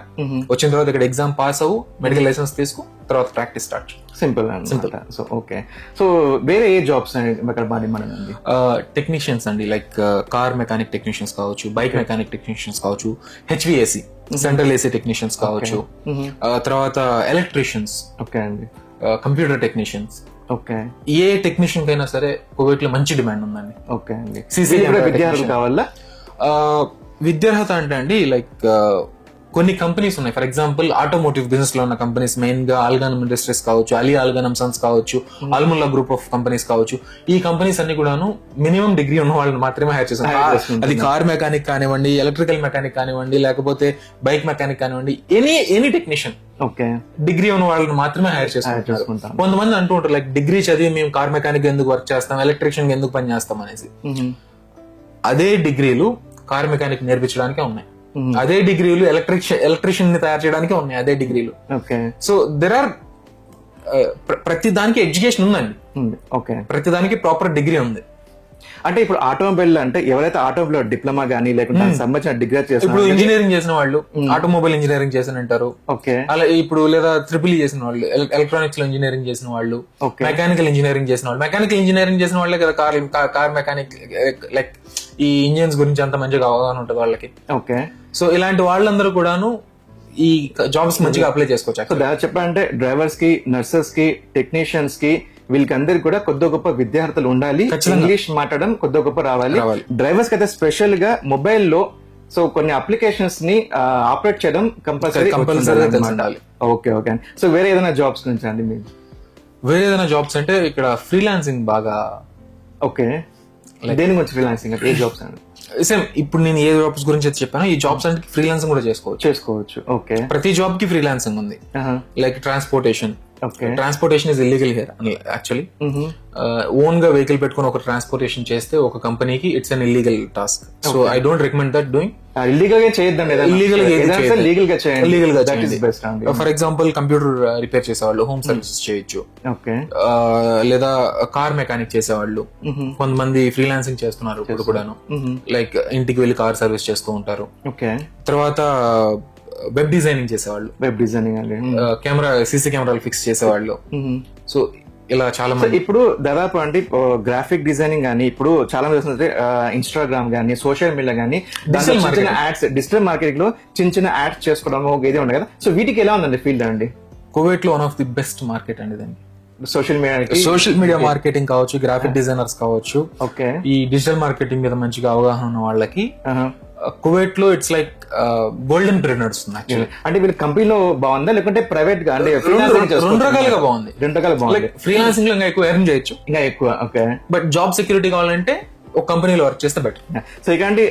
వచ్చిన తర్వాత ఇక్కడ ఎగ్జామ్ పాస్ అవ్వు, మెడికల్ లైసెన్స్ తీసుకో, తర్వాత ప్రాక్టీస్ స్టార్ట్. సింపుల్. సో వేరే ఏ జాబ్స్ టెక్నీషియన్స్ అండి, లైక్ కార్ మెకానిక్ టెక్నీషియన్స్ కావచ్చు, బైక్ మెకానిక్ టెక్నీషియన్స్ కావచ్చు, HVAC సెంట్రల్ AC టెక్నీషియన్స్ కావచ్చు, తర్వాత ఎలక్ట్రీషియన్స్, కంప్యూటర్ టెక్నీషియన్స్. ఏ టెక్నీషియన్ కైనా సరే కువైట్ లో మంచి డిమాండ్ ఉందండి. విద్యార్హత కావాలా? విద్యార్హత అంటే అండి లైక్ కొన్ని కంపెనీస్ ఉన్నాయి. ఫర్ ఎగ్జాంపుల్ ఆటోమోటివ్ బిజినెస్ లో ఉన్న కంపెనీస్, మెయిన్ గా ఆల్గానం ఇండస్ట్రీస్ కావచ్చు, అలీ ఆల్గానం సన్స్ కావచ్చు, అల్ముల్లా గ్రూప్ ఆఫ్ కంపెనీస్ కావచ్చు. ఈ కంపెనీస్ అన్ని కూడాను మినిమం డిగ్రీ ఉన్న వాళ్ళని మాత్రమే హైర్ చేస్తారు. అది కార్ మెకానిక్ కానివ్వండి, ఎలక్ట్రికల్ మెకానిక్ కానివ్వండి, లేకపోతే బైక్ మెకానిక్ కానివ్వండి, ఎనీ టెక్నీషియన్ ఓకే డిగ్రీ ఉన్న వాళ్ళని మాత్రమే హైర్ చేసుకుంటారు. కొంతమంది అంటూ ఉంటారు లైక్ డిగ్రీ చదివి మేము కార్ మెకానిక్ ఎందుకు వర్క్ చేస్తాం, ఎలక్ట్రీషియన్ ఎందుకు పని చేస్తాం అనేసి. అదే డిగ్రీలు కార్ మెకానిక్ నేర్పించడానికే ఉన్నాయి, అదే డిగ్రీలు ఎలక్ట్రీషియన్ ని తయారు చేయడానికే ఉన్నాయి, అదే డిగ్రీలు. సో దెర్ ఆర్ ప్రతి దానికి ఎడ్యుకేషన్ ఉందండి. ఓకే, ప్రతి దానికి ప్రాపర్ డిగ్రీ ఉంది. అంటే ఇప్పుడు ఆటోమొబైల్ అంటే ఎవరైతే ఆటోమొబైల్ డిప్లొమా గానీ లేకుంటే దానికి సంబంధించిన డిగ్రీ చేసిన ఇప్పుడు ఇంజనీరింగ్ చేసిన వాళ్ళు ఆటోమొబైల్ ఇంజనీరింగ్ చేసిన అంటారు. ఓకే, అలా ఇప్పుడు లేదా ట్రిపుల్ చేసిన వాళ్ళు, ఎలక్ట్రానిక్స్ లో ఇంజనీరింగ్ చేసిన వాళ్ళు, మెకానికల్ ఇంజనీరింగ్ చేసిన వాళ్ళు. మెకానికల్ ఇంజనీరింగ్ చేసిన వాళ్ళే కదా కార్ మెకానిక్, లైక్ ఈ ఇంజిన్స్ గురించి అంత మంచిగా అవగాహన ఉంటుంది వాళ్ళకి. ఓకే, సో ఇలాంటి వాళ్ళందరూ కూడాను ఈ జాబ్స్ మంచిగా అప్లై చేసుకోవచ్చు. సో దాని చెప్పాలంటే డ్రైవర్స్ కి, నర్సెస్ కి, టెక్నీషియన్స్ కి వీళ్ళకందరికి కూడా కొద్ది గొప్ప విద్యార్థులు ఉండాలి, ఇంగ్లీష్ మాట్లాడడం కొద్ది గొప్ప రావాలి. డ్రైవర్స్ కి అయితే స్పెషల్ గా మొబైల్ లో సో కొన్ని అప్లికేషన్స్ ని ఆపరేట్ చేయడం కంపల్సరీ ఉండాలి. Okay okay. సో వేరే ఏదైనా జాబ్స్ గురించి అండి మీరు? వేరే ఏదైనా జాబ్స్ అంటే ఇక్కడ ఫ్రీలాన్సింగ్ బాగా. ఓకే, దేని గురించి ఫ్రీలాన్సింగ్ అంటే ఏ జాబ్స్ అండి? సేమ్ ఇప్పుడు నేను ఏ జాబ్స్ గురించి అయితే చెప్పాను, ఈ జాబ్స్ అంటే ఫ్రీలాన్సింగ్ కూడా చేసుకోవచ్చు. ఓకే, ప్రతి జాబ్ కి ఫ్రీలాన్సింగ్ ఉంది. Like transportation. Transportation is illegal here actually. Own గా వెహికల్ పెట్టుకుని ఒక ట్రాన్స్పోర్టేషన్ చేస్తే ఒక కంపెనీకి it's an illegal task. So I don't recommend that doing. Illegal గా చేయొద్దండి, లీగల్ గా చేయండి. ఫర్ ఎగ్జాంపుల్ కంప్యూటర్ రిపేర్ చేసేవాళ్ళు హోమ్ సర్వీసెస్ చేయొచ్చు, లేదా కార్ మెకానిక్ చేసేవాళ్ళు. కొంతమంది ఫ్రీలాన్సింగ్ చేస్తున్నారు ఇప్పుడు కూడాను, లైక్ ఇంటికి వెళ్లి కార్ సర్వీస్ చేస్తూ ఉంటారు. తర్వాత వెబ్ డిజైనింగ్ చేసేవాళ్ళు, కెమెరా సీసీ కెమెరాలు ఫిక్స్ చేసేవాళ్ళు. సో ఇలా చాలా మంది. ఇప్పుడు దాదాపు అంటే గ్రాఫిక్ డిజైనింగ్ గానీ ఇప్పుడు చాలా మంది వస్తుంది, ఇన్స్టాగ్రామ్ గానీ సోషల్ మీడియా గానీ యాడ్స్, డిజిటల్ మార్కెటింగ్ లో చిన్న యాడ్స్ చేసుకోవడం ఇదే ఉండే కదా. సో వీటికి ఎలా ఉందండి ఫీల్డ్ అండి? కువైట్ లో one of the best market అండి దానికి. సోషల్ మీడియా మార్కెటింగ్ కావచ్చు, గ్రాఫిక్ డిజైనర్స్ కావచ్చు, ఈ డిజిటల్ మార్కెటింగ్ మీద మంచిగా అవగాహన ఉన్న వాళ్ళకి కువైట్ లో ఇట్స్ లైక్ గోల్డెన్ పీరియడ్ నడుస్తుంది. అంటే వీళ్ళ కంపెనీలో బాగుందా లేకుంటే ప్రైవేట్ గా? అంటే రెండు రకాలుగా బాగుంది. ఫ్రీలాన్సింగ్ లో ఇంకా ఎక్కువ ఎర్న్ చేయొచ్చు, ఇంకా ఎక్కువ. ఓకే, బట్ జాబ్ సెక్యూరిటీ కావాలంటే ఒక కంపెనీలో వర్క్ చేస్తే బెటర్. సో ఇలాంటి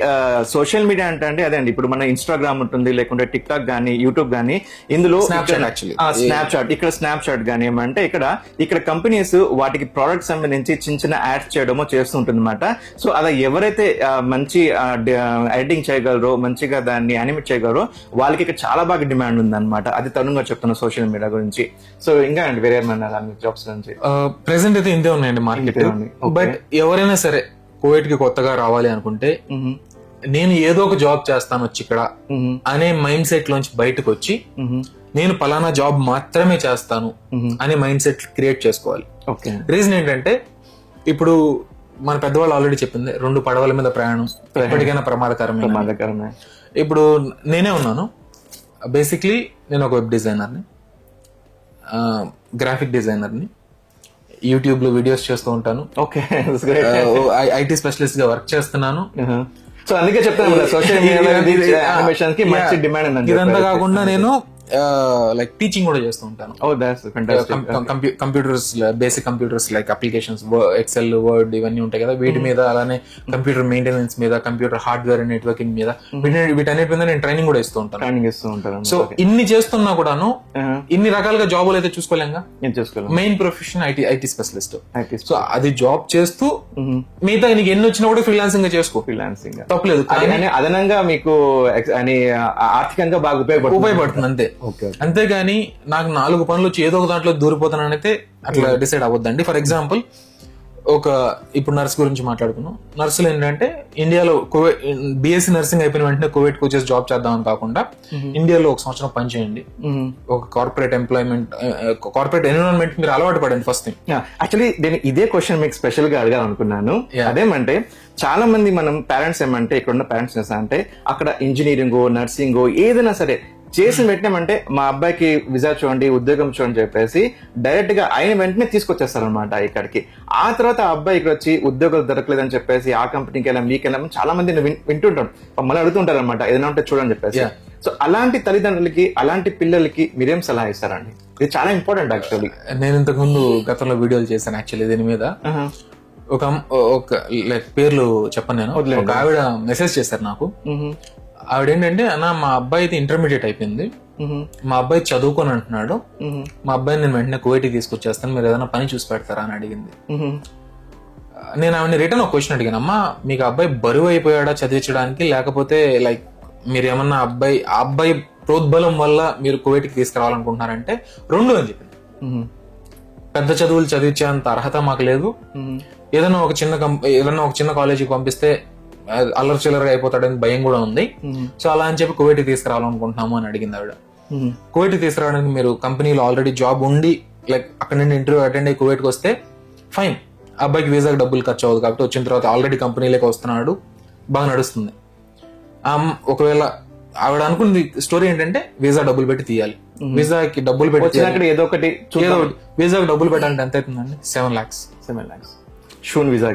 సోషల్ మీడియా అంటే అదే అండి, ఇప్పుడు మన ఇన్స్టాగ్రామ్ ఉంటుంది, లేకుంటే టిక్ టాక్ గానీ, యూట్యూబ్ గానీ, ఇందులో స్నాప్చాట్, ఇక్కడ స్నాప్చాట్ గానీ ఏమంటే ఇక్కడ కంపెనీస్ వాటికి ప్రొడక్ట్ సంబంధించి చిన్న యాడ్స్ చేయడమో చేస్తుంటుంది అనమాట. సో అలా ఎవరైతే మంచి ఎడిటింగ్ చేయగలరో, మంచిగా దాన్ని యానిమేట్ చేయగలరో వాళ్ళకి ఇక్కడ చాలా బాగా డిమాండ్ ఉంది అనమాట. అది తరుణంగా చెప్తున్నా సోషల్ మీడియా గురించి. సో ఇంకా అండి వేరే ఏమన్నా జాబ్స్ గురించి? ప్రెసెంట్ అయితే ఇంతే ఉన్నాయండి మార్కెట్. బట్ ఎవరైనా సరే కువైట్ కి కొత్తగా రావాలి అనుకుంటే నేను ఏదో ఒక జాబ్ చేస్తాను వచ్చి ఇక్కడ అనే మైండ్ సెట్ లోంచి బయటకు వచ్చి నేను పలానా జాబ్ మాత్రమే చేస్తాను అనే మైండ్ సెట్ క్రియేట్ చేసుకోవాలి. రీజన్ ఏంటంటే ఇప్పుడు మన పెద్దవాళ్ళు ఆల్రెడీ చెప్పింది, 2 పడవల మీద ప్రయాణం ఎప్పటికైనా ప్రమాదకరమే. ఇప్పుడు నేనే ఉన్నాను, బేసిక్లీ నేను ఒక వెబ్ డిజైనర్ని, గ్రాఫిక్ డిజైనర్ని, యూట్యూబ్ లో వీడియోస్ చేస్తూ ఉంటాను. ఐటీ స్పెషలిస్ట్ గా వర్క్ చేస్తున్నాను. సో అందుకే చెప్తాను సోషల్ మీడియా డిమాండ్. ఇదంతా కాకుండా నేను లైక్ టీచింగ్ కూడా చేస్తూ ఉంటాను. Computers, basic computers like applications, Excel, Word ఇవన్నీ ఉంటాయి కదా, వీటి మీద, అలానే కంప్యూటర్ మెయింటెనెన్స్ మీద, కంప్యూటర్ హార్డ్వేర్ అండ్ నెట్వర్కింగ్ మీద, వీటన్నిటి మీద నేను ట్రైనింగ్ కూడా ఇస్తూ ఉంటాను. సో ఇన్ని చేస్తున్నా కూడాను ఇన్ని రకాలుగా జాబులు అయితే చూసుకోలేంగా. Main profession IT specialist. So అది జాబ్ చేస్తూ మిగతా నీకు ఎన్ని వచ్చినా కూడా ఫ్రీలాన్సింగ్ చేసుకో, ఫ్రీలాన్సింగ్ తప్పలేదు. అదనంగా మీకు ఆర్థికంగా బాగా ఉపయోగపడుతుంది అంతే. అంతేగాని నాకు 4 పనులు వచ్చి ఏదో ఒక దాంట్లో దూరిపోతానైతే అట్లా డిసైడ్ అవ్వద్దండి. ఫర్ ఎగ్జాంపుల్ ఇప్పుడు నర్స్ గురించి మాట్లాడుకున్నాం. నర్సులు ఏంటంటే ఇండియాలో బిఎస్సీ నర్సింగ్ అయిపోయిన వెంటనే కువైట్ కు వచ్చేసి జాబ్ చేద్దామని కాకుండా ఇండియాలో 1 సంవత్సరం పని చేయండి, ఒక కార్పొరేట్ ఎన్విరాన్మెంట్ మీరు అలవాటు పడండి ఫస్ట్ థింగ్. యాక్చువల్లీ నేను ఇదే క్వశ్చన్ మీకు స్పెషల్ గా అడగాలనుకున్నాను. అదేమంటే చాలా మంది మనం పేరెంట్స్ ఏమంటే ఇక్కడున్న పేరెంట్స్ అంటే అక్కడ ఇంజనీరింగ్, నర్సింగ్ ఏదైనా సరే చేసి పెట్టినామంటే మా అబ్బాయికి విజా చూడండి, ఉద్యోగం చూడండి చెప్పేసి డైరెక్ట్ గా ఆయన వెంటనే తీసుకొచ్చేస్తారు అనమాట ఇక్కడికి. ఆ తర్వాత ఆ అబ్బాయి ఇక్కడ వచ్చి ఉద్యోగాలు దొరకలేదని చెప్పేసి ఆ కంపెనీకి వెళ్ళాం, మీకు వెళ్ళాం, చాలా మంది వింటుంటాం, మళ్ళీ అడుగుతుంటారు అనమాట ఏదైనా ఉంటే చూడని చెప్పేసి. సో అలాంటి తల్లిదండ్రులకి అలాంటి పిల్లలకి మీరేం సలహా ఇస్తారండి? ఇది చాలా ఇంపార్టెంట్ యాక్చువల్లీ. నేను ఇంతకు ముందు గతంలో వీడియోలు చేశాను యాక్చువల్లీ దీని మీద. ఒక లైక్ పేర్లు చెప్పను నేను. ఒక ఆవిడ మెసేజ్ చేశారు నాకు. ఆవిడ ఏంటంటే, అన్న మా అబ్బాయిది ఇంటర్మీడియట్ అయిపోయింది, మా అబ్బాయి చదువుకొని అంటున్నాడు, మా అబ్బాయిని నేను వెంటనే కువైట్కి తీసుకొచ్చేస్తాను, మీరు ఏదైనా పని చూసి పెడతారా అని అడిగింది. నేను ఆవిడని రిటర్న్ ఒక క్వశ్చన్ అడిగాను, అమ్మా మీకు అబ్బాయి బరువు అయిపోయాడా చదివించడానికి, లేకపోతే లైక్ మీరు ఏమన్నా అబ్బాయి ప్రోద్బలం వల్ల మీరు కువైట్కి తీసుకురావాలనుకుంటున్నారంటే రెండు అని చెప్పింది. పెద్ద చదువులు చదివించేంత అర్హత మాకు లేదు, ఏదైనా ఒక చిన్న కాలేజీకి పంపిస్తే అల్లరి చిల్లరగా అయిపోతాడని భయం కూడా ఉంది, సో అలా అని చెప్పి కువైట్కి తీసుకురావాలనుకుంటున్నాము అని అడిగింది ఆవిడ. కువైట్కి తీసుకురావడానికి మీరు కంపెనీలో ఆల్రెడీ జాబ్ ఉండి లైక్ అక్కడ నుండి ఇంటర్వ్యూ అటెండ్ అయ్యి కువైట్కి వస్తే ఫైన్, అబ్బాయికి వీసాకి డబ్బులు ఖర్చు అవ్వదు కాబట్టి వచ్చిన తర్వాత ఆల్రెడీ కంపెనీలోకి వస్తున్నాడు, బాగా నడుస్తుంది. ఒకవేళ ఆవిడ అనుకున్న స్టోరీ ఏంటంటే వీసా డబ్బులు పెట్టి తీయాలి, వీసాకి డబ్బులు పెట్టి ఏదో ఒకటి వీసాకి డబ్బులు పెట్టాలంటే ఎంత అవుతుందండి? 7 lakhs. షూన్ వీసా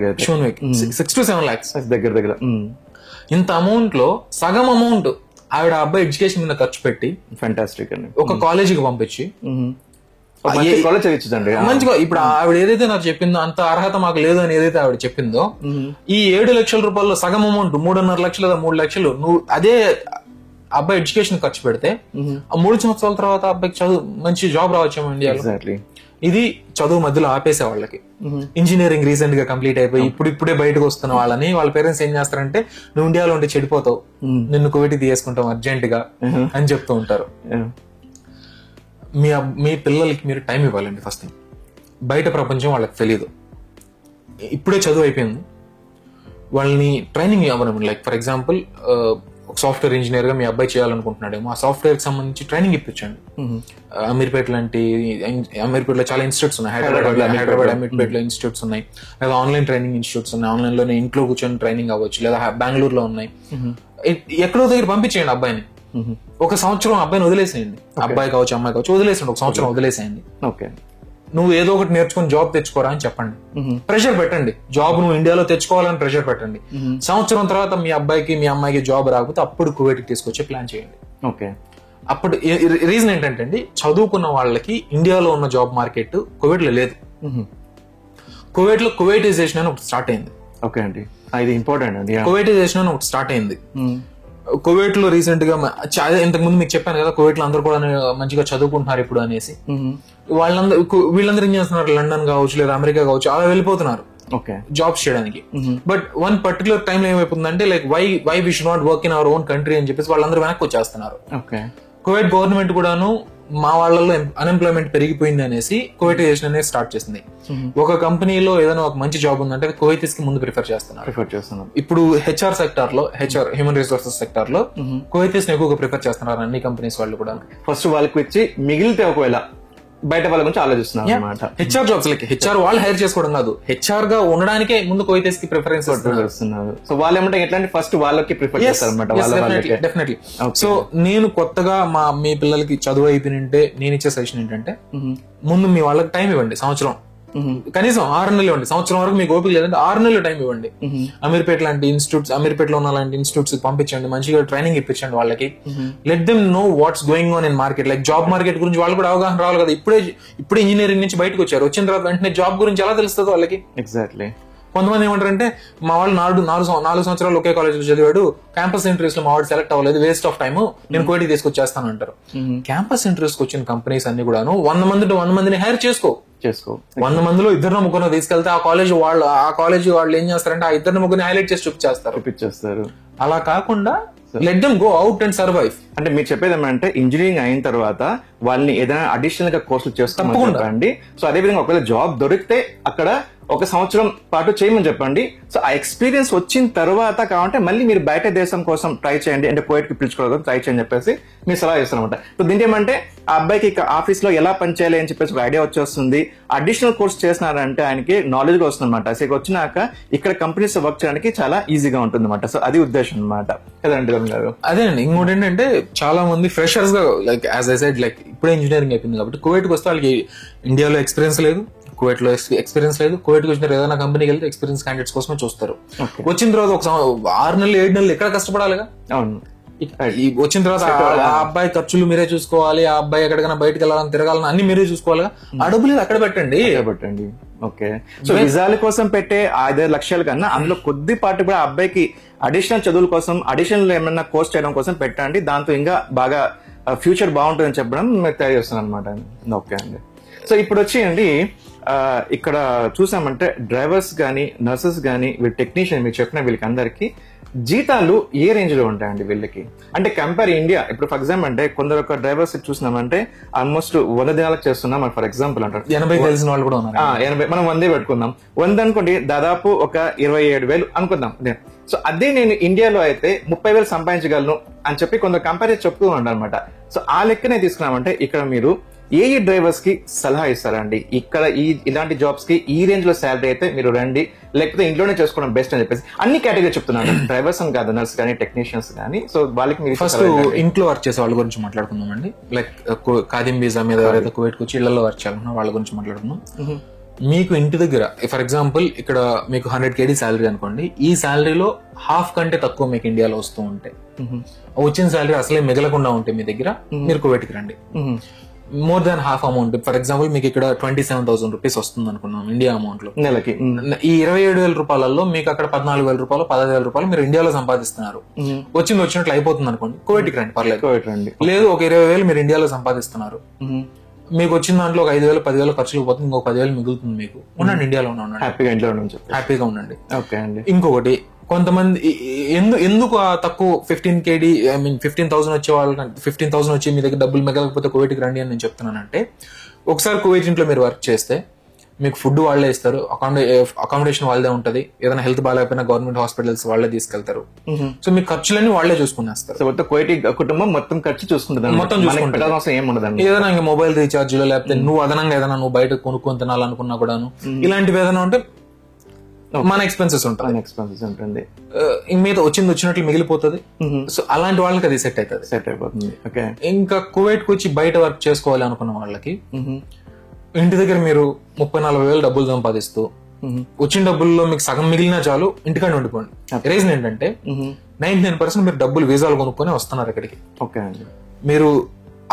6 to 7 lakhs దగ్గర. ఇంత అమౌంట్ లో సగం అమౌంట్ ఆవిడ అబ్బాయి ఎడ్యుకేషన్ మీద ఖర్చు పెట్టి ఫ్యాంటాస్టిక్ అండి ఒక కాలేజీకి పంపించి కాలేజ్ చదివించండి మంచిగా. ఇప్పుడు ఆవిడ ఏదైతే నాకు చెప్పిందో అంత అర్హత మాకు లేదు అని ఏదైతే ఆవిడ చెప్పిందో, ఈ 7 లక్షల రూపాయల్లో సగం అమౌంట్ 3.5 లక్షలు లేదా 3 లక్షలు నువ్వు అదే అబ్బాయి ఎడ్యుకేషన్ ఖర్చు పెడితే ఆ 3 సంవత్సరాల తర్వాత అబ్బాయికి చదువు మంచి జాబ్ రావచ్చేమో ఇండియాలో. ఇది చదువు మధ్యలో ఆపేసే వాళ్ళకి. ఇంజనీరింగ్ రీసెంట్ గా కంప్లీట్ అయిపోయి ఇప్పుడే బయటకు వస్తున్న వాళ్ళని వాళ్ళ పేరెంట్స్ ఏం చేస్తారంటే, నువ్వు ఇండియాలో ఉంటే చెడిపోతావు, నిన్ను కువైట్కి తీసుకుంటాం అర్జెంట్ గా అని చెప్తూ ఉంటారు. మీ పిల్లలకి మీరు టైం ఇవ్వాలండి. ఫస్ట్ థింగ్, బయట ప్రపంచం వాళ్ళకి తెలియదు, ఇప్పుడే చదువు అయిపోయింది, వాళ్ళని ట్రైనింగ్ ఇవ్వడం. లైక్ ఫర్ ఎగ్జాంపుల్ ఒక సాఫ్ట్వేర్ ఇంజనీర్ గా మీ అబ్బాయి చేయాలనుకుంటున్నాడేమో, ఆ సాఫ్ట్వేర్ కి సంబంధించి ట్రైనింగ్ ఇప్పించండి. అమీర్పేటలో చాలా ఇన్స్టిట్యూట్స్ ఉన్నాయి, హైదరాబాద్ అమీర్పేటలో ఇన్స్టిట్యూట్స్ ఉన్నాయి, లేదా ఆన్లైన్ ట్రైనింగ్ ఇన్స్టిట్యూట్స్ ఉన్నాయి, ఆన్లైన్ లోనే ఇంట్లో కూర్చొని ట్రైనింగ్ అవ్వచ్చు, లేదా బెంగళూరులో ఉన్నాయి. ఎక్కడో దగ్గర పంపించేయండి అబ్బాయిని. ఒక సంవత్సరం అబ్బాయిని వదిలేసేయండి, అబ్బాయి కావచ్చు అమ్మాయి కావచ్చు వదిలేసేయండి, ఒక సంవత్సరం వదిలేసేయండి. ఓకే, నువ్వు ఏదో ఒకటి నేర్చుకుని జాబ్ తెచ్చుకోరా అని చెప్పండి. ప్రెషర్ పెట్టండి, జాబ్ నువ్వు ఇండియాలో తెచ్చుకోవాలని ప్రెషర్ పెట్టండి. సంవత్సరం తర్వాత మీ అబ్బాయికి మీ అమ్మాయికి జాబ్ రాకపోతే అప్పుడు కువైట్కి తీసుకొచ్చే ప్లాన్ చేయండి. ఓకే, అప్పుడు రీజన్ ఏంటంటే అండి, చదువుకున్న వాళ్ళకి ఇండియాలో ఉన్న జాబ్ మార్కెట్ కువైట్ లో లేదు. కువైట్ లో కువైటైజేషన్ అని ఒకటి స్టార్ట్ అయింది. ఓకే అండి, ఇది ఇంపార్టెంట్ అండి. కువైటైజేషన్ అని ఒకటి స్టార్ట్ అయింది కువైట్ లో రీసెంట్ గా. ఇంతకు ముందు మీకు చెప్పాను కదా, కువైట్ లో అందరూ కూడా మంచిగా చదువుకుంటున్నారు ఇప్పుడు అనేసి. వీళ్ళందరూ ఏం చేస్తున్నారు, లండన్ కావచ్చు లేదా అమెరికా కావచ్చు అలా వెళ్ళిపోతున్నారు జాబ్స్ చేయడానికి. బట్ వన్ పర్టికులర్ టైం లో ఏమైపోతుందంటే, like why we should not work in our own country అని చెప్పేసి వాళ్ళందరూ వెనక్కి వచ్చేస్తున్నారు. కువైట్ గవర్నమెంట్ కూడాను మా వాళ్ళలో అన్ఎంప్లాయ్మెంట్ పెరిగిపోయింది అనేసి కువైటైజేషన్ అనేది స్టార్ట్ చేసింది. ఒక కంపెనీలో ఏదైనా ఒక మంచి జాబ్ ఉందంటే కువైటీస్ కి ముందు ప్రిఫర్ చేస్తున్నారు. ఇప్పుడు హెచ్ఆర్ సెక్టార్ లో, హ్యూమన్ రిసోర్సెస్ సెక్టార్ లో కువైటీస్ ఎక్కువగా ప్రిఫర్ చేస్తున్నారు అన్ని కంపెనీస్ వాళ్ళు కూడా. ఫస్ట్ వాళ్ళకి వచ్చి మిగిలితే ఒకవేళ బయట వాళ్ళ గురించి ఆలోచిస్తున్నారు అన్నమాట. హెచ్ఆర్ జాబ్స్ లైక్ హెచ్ఆర్ వాళ్ళు హైర్ చేసుకోవడం కాదు, హెచ్ఆర్ గా ఉండడానికే ముందు కువైటీస్ కి ప్రిఫరెన్స్ ఇస్తున్నారు. సో వాళ్ళు ఏమంటే ఎట్లాంటి ఫస్ట్ వాళ్ళకి ప్రిఫర్ చేస్తారు అన్నమాట. డెఫినెట్లీ. సో నేను కొత్తగా మీ పిల్లలకి చదువు అయిపోయింటే నేను ఇచ్చే సజెషన్ ఏంటంటే, ముందు మీ వాళ్ళకి టైం ఇవ్వండి. సంవత్సరం కనీసం 6 నెలలు ఇవ్వండి. సంవత్సరం వరకు మీకు ఓపిక లేదంటే 6 నెలలు టైం ఇవ్వండి. అమీర్పేట లాంటి ఇన్స్టిట్యూట్స్, అమీర్పేటలో ఉన్న లాంటి ఇన్స్టిట్యూట్స్ పంపించండి, మంచిగా ట్రైనింగ్ ఇప్పించండి వాళ్ళకి. Let them know what's going on in market. Like job market గురించి వాళ్ళు కూడా అవగాహన రావాలి కదా. ఇప్పుడే ఇంజనీరింగ్ నుంచి బయటకు వచ్చారు, వచ్చిన తర్వాత వెంటనే జాబ్ గురించి ఎలా తెలుస్తుంది వాళ్ళకి? ఎగ్జాక్ట్లీ. కొంతమంది ఏమంటారంటే, మా వాళ్ళు 4 సంవత్సరాలు ఒకే కాలేజ్ చేశాడు, క్యాంపస్ ఇంటర్వ్యూస్ లో మా వాడు సెలెక్ట్ అవ్వలేదు, వేస్ట్ ఆఫ్ టైమ్, నేను కోటి తీసుకొచ్చేస్తాను అంటారు. క్యాంపస్ ఇంటర్వ్యూస్ కి వచ్చిన కంపెనీస్ అన్ని కూడాను 100 మందిని హైర్ చేసుకో. 100 మందిలో 2-3 తీసుకెళ్తే ఆ కాలేజ్ వాళ్ళు ఏం చేస్తారంటే ఆ 2-3 హైలైట్ చేసి చూపించేస్తారు. అలా కాకుండా let them go out and survive. అంటే మీరు చెప్పేది ఏమంటే, ఇంజనీరింగ్ అయిన తర్వాత వాళ్ళని ఏదైనా అడిషనల్ గా కోర్సులు చేసుకోండి. సో అదే విధంగా ఒకవేళ జాబ్ దొరికితే అక్కడ 1 సంవత్సరం పాటు చేయమని చెప్పండి. సో ఆ ఎక్స్పీరియన్స్ వచ్చిన తర్వాత కావాలంటే మళ్ళీ మీరు బయట దేశం కోసం ట్రై చేయండి, అంటే కువైట్కి పిలుచుకోవడం ట్రై చేయని చెప్పేసి మీరు సలహా చేస్తారనమాట. సో దీంట్లో ఏమంటే, ఆ అబ్బాయికి ఆఫీస్ లో ఎలా పనిచేయాలి అని చెప్పేసి ఒక ఐడియా వచ్చేస్తుంది. అడిషనల్ కోర్స్ చేసినారంటే ఆయనకి నాలెడ్జ్ గా వస్తుంది అనమాట. సో వచ్చినాక ఇక్కడ కంపెనీస్ వర్క్ చేయడానికి చాలా ఈజీగా ఉంటుంది అనమాట. సో అది ఉద్దేశం అనమాట కదండి రవి గారు. అదే అండి. ఇంకోటి ఏంటంటే, చాలా మంది ఫ్రెషర్స్ గా, like as I said, like ఇప్పుడే ఇంజనీరింగ్ అయిపోయింది కాబట్టి కువైట్కి వస్తే వాళ్ళకి ఇండియాలో ఎక్స్పీరియన్స్ లేదు, కువైట్ లో ఎక్స్పీరియన్స్ లేదు. కువైట్కి వచ్చిన ఏదైనా కంపెనీకి వెళ్తే ఎక్స్పీరియన్స్ క్యాండిడేట్స్ కోసమే చూస్తారు. వచ్చిన తర్వాత 6 నెలలు 7 నెలలు ఎక్కడ కష్టపడాలిగా. అవును. వచ్చిన తర్వాత ఆ అబ్బాయి ఖర్చులు మీరే చూసుకోవాలి, ఆ అబ్బాయి ఎక్కడికైనా బయటకు వెళ్ళాలని తిరగాలని అన్ని మీరే చూసుకోవాలి. ఆ డబ్బులు అక్కడ పెట్టండి. ఓకే, సో విజాల కోసం పెట్టే 5 లక్షల కన్నా అందులో కొద్దిపాటి కూడా అబ్బాయికి అడిషనల్ చదువుల కోసం, అడిషనల్ ఏమైనా కోర్స్ చేయడం కోసం పెట్టండి, దాంతో ఇంకా బాగా ఫ్యూచర్ బాగుంటుందని చెప్పడం మీరు తయారు చేస్తున్నాను అనమాట. ఓకే అండి. సో ఇప్పుడు వచ్చేయండి ఇక్కడ చూసామంటే డ్రైవర్స్ కానీ నర్సెస్ కానీ వీళ్ళు టెక్నీషియన్ మీరు చెప్పిన వీళ్ళకి అందరికి జీతాలు ఏ రేంజ్ లో ఉంటాయండి వీళ్ళకి? అంటే కంపేర్ ఇండియా, ఇప్పుడు ఫర్ ఎగ్జాంపుల్ అంటే కొందరు ఒక డ్రైవర్స్ చూసినామంటే ఆల్మోస్ట్ 100 దినాలకు చేస్తున్నాం ఫర్ ఎగ్జాంపుల్ అంటారు. 80 తెలిసిన వాళ్ళు కూడా ఉన్నారు. 80 మనం 100 పెట్టుకుందాం. 100 అనుకోండి, దాదాపు ఒక 27,000 అనుకుందాం. సో అదే నేను ఇండియాలో అయితే 30,000 సంపాదించగలను అని చెప్పి కొందరు కంపేర్ చేసి చెప్తూ ఉంటారు అనమాట. సో ఆ లెక్కనే తీసుకున్నామంటే ఇక్కడ మీరు ఏ డ్రైవర్స్ కి సలహా ఇస్తారండి? ఇక్కడ ఇలాంటి జాబ్స్ కి ఈ రేంజ్ లో శాలరీ అయితే మీరు రండి, లేకపోతే ఇంట్లోనే చేసుకోవడం బెస్ట్ అని చెప్పేసి అన్ని కేటగిరీ చెప్తున్నాను. డ్రైవర్స్ అని కాదు, నర్స్ కానీ టెక్నీషియన్స్ కానీ. సో వాళ్ళకి మీరు ఫస్ట్ ఇంట్లో వర్క్ చేసే వాళ్ళ గురించి మాట్లాడుకుందాం అండి. లైక్ ఖాదీం వీసా మీద ఎవరైతే కువైట్కి వచ్చి ఇళ్లలో వర్క్ చేయాలన్నా వాళ్ళ గురించి మాట్లాడుకుందాం. మీకు ఇంటి దగ్గర ఫర్ ఎగ్జాంపుల్ ఇక్కడ మీకు 100 KD శాలరీ అనుకోండి, ఈ శాలరీలో హాఫ్ కంటే తక్కువ మీకు ఇండియాలో వస్తూ ఉంటే, వచ్చిన శాలరీ అసలే మిగలకుండా ఉంటే మీ దగ్గర, మీరు కువైట్కి రండి. More than half amount for example మీకు ఇక్కడ 27,000 రూపీస్ వస్తుంది అనుకున్నాం ఇండియా అమౌంట్ లో నెలకి. ఈ 27,000 రూపాయలలో మీకు అక్కడ 14,000 రూపాయలు 15,000 రూపాయలు మీరు ఇండియాలో సంపాదిస్తున్నారు. వచ్చినట్లు అయిపోతుంది అనుకోండి, కువైట్కి రండి, పర్లేదు. లేదు ఒక 20,000 మీరు ఇండియాలో సంపాదిస్తున్నారు, మీకు వచ్చిన దాంట్లో ఒక 5,000 10,000 ఖర్చులు పోతుంది, ఇంకొక 10,000 మిగులుతుంది, మీకు ఉండండి, ఇండియాలో ఉండండి, హ్యాపీగా ఉండండి. ఇంకొకటి కొంతమంది ఎందుకు తక్కువ 15 KD 15,000 వచ్చే వాళ్ళకి 15,000 వచ్చి మీ దగ్గర డబ్బులు మిగలకపోతే కువైట్కి రండి అని నేను చెప్తున్నానంటే, ఒకసారి కువైట్ ఇంట్లో మీరు వర్క్ చేస్తే మీకు ఫుడ్ వాళ్ళే ఇస్తారు, అకామిడేషన్ వాళ్ళదే ఉంటది, ఏదైనా హెల్త్ బాగాలేకపోయినా గవర్నమెంట్ హాస్పిటల్స్ వాళ్ళే తీసుకెళ్తారు. సో మీ ఖర్చులన్నీ వాళ్ళే చూసుకునేస్తారు. కువైట్ కుటుంబం మొత్తం ఖర్చు చూసుకుంటుంది, మొత్తం చూసుకుంటారు, ఏముండదు. ఏదైనా ఇంకా మొబైల్ రీఛార్జ్ లేకపోతే నువ్వు అదనంగా ఏదైనా నువ్వు బయట కొనుక్కొని తినాలనుకున్నా కూడాను ఇలాంటివి ఏదైనా ఉంటే మన ఎక్స్పెన్సెస్ ఉంటుంది, మీద వచ్చినట్లు మిగిలిపోతుంది. సో అలాంటి వాళ్ళకి అది సెట్ అయిపోతుంది. ఇంకా కువైట్ కి వచ్చి బయట వర్క్ చేసుకోవాలి అనుకున్న వాళ్ళకి ఇంటి దగ్గర మీరు 30,000-40,000 డబ్బులు సంపాదిస్తూ వచ్చిన డబ్బుల్లో మీకు సగం మిగిలినా చాలు, ఇంటికాడ ఉండిపోండి. రీజన్ ఏంటంటే 99% మీరు డబ్బులు వీసాలు కొనుక్కొని వస్తున్నారు ఇక్కడికి. మీరు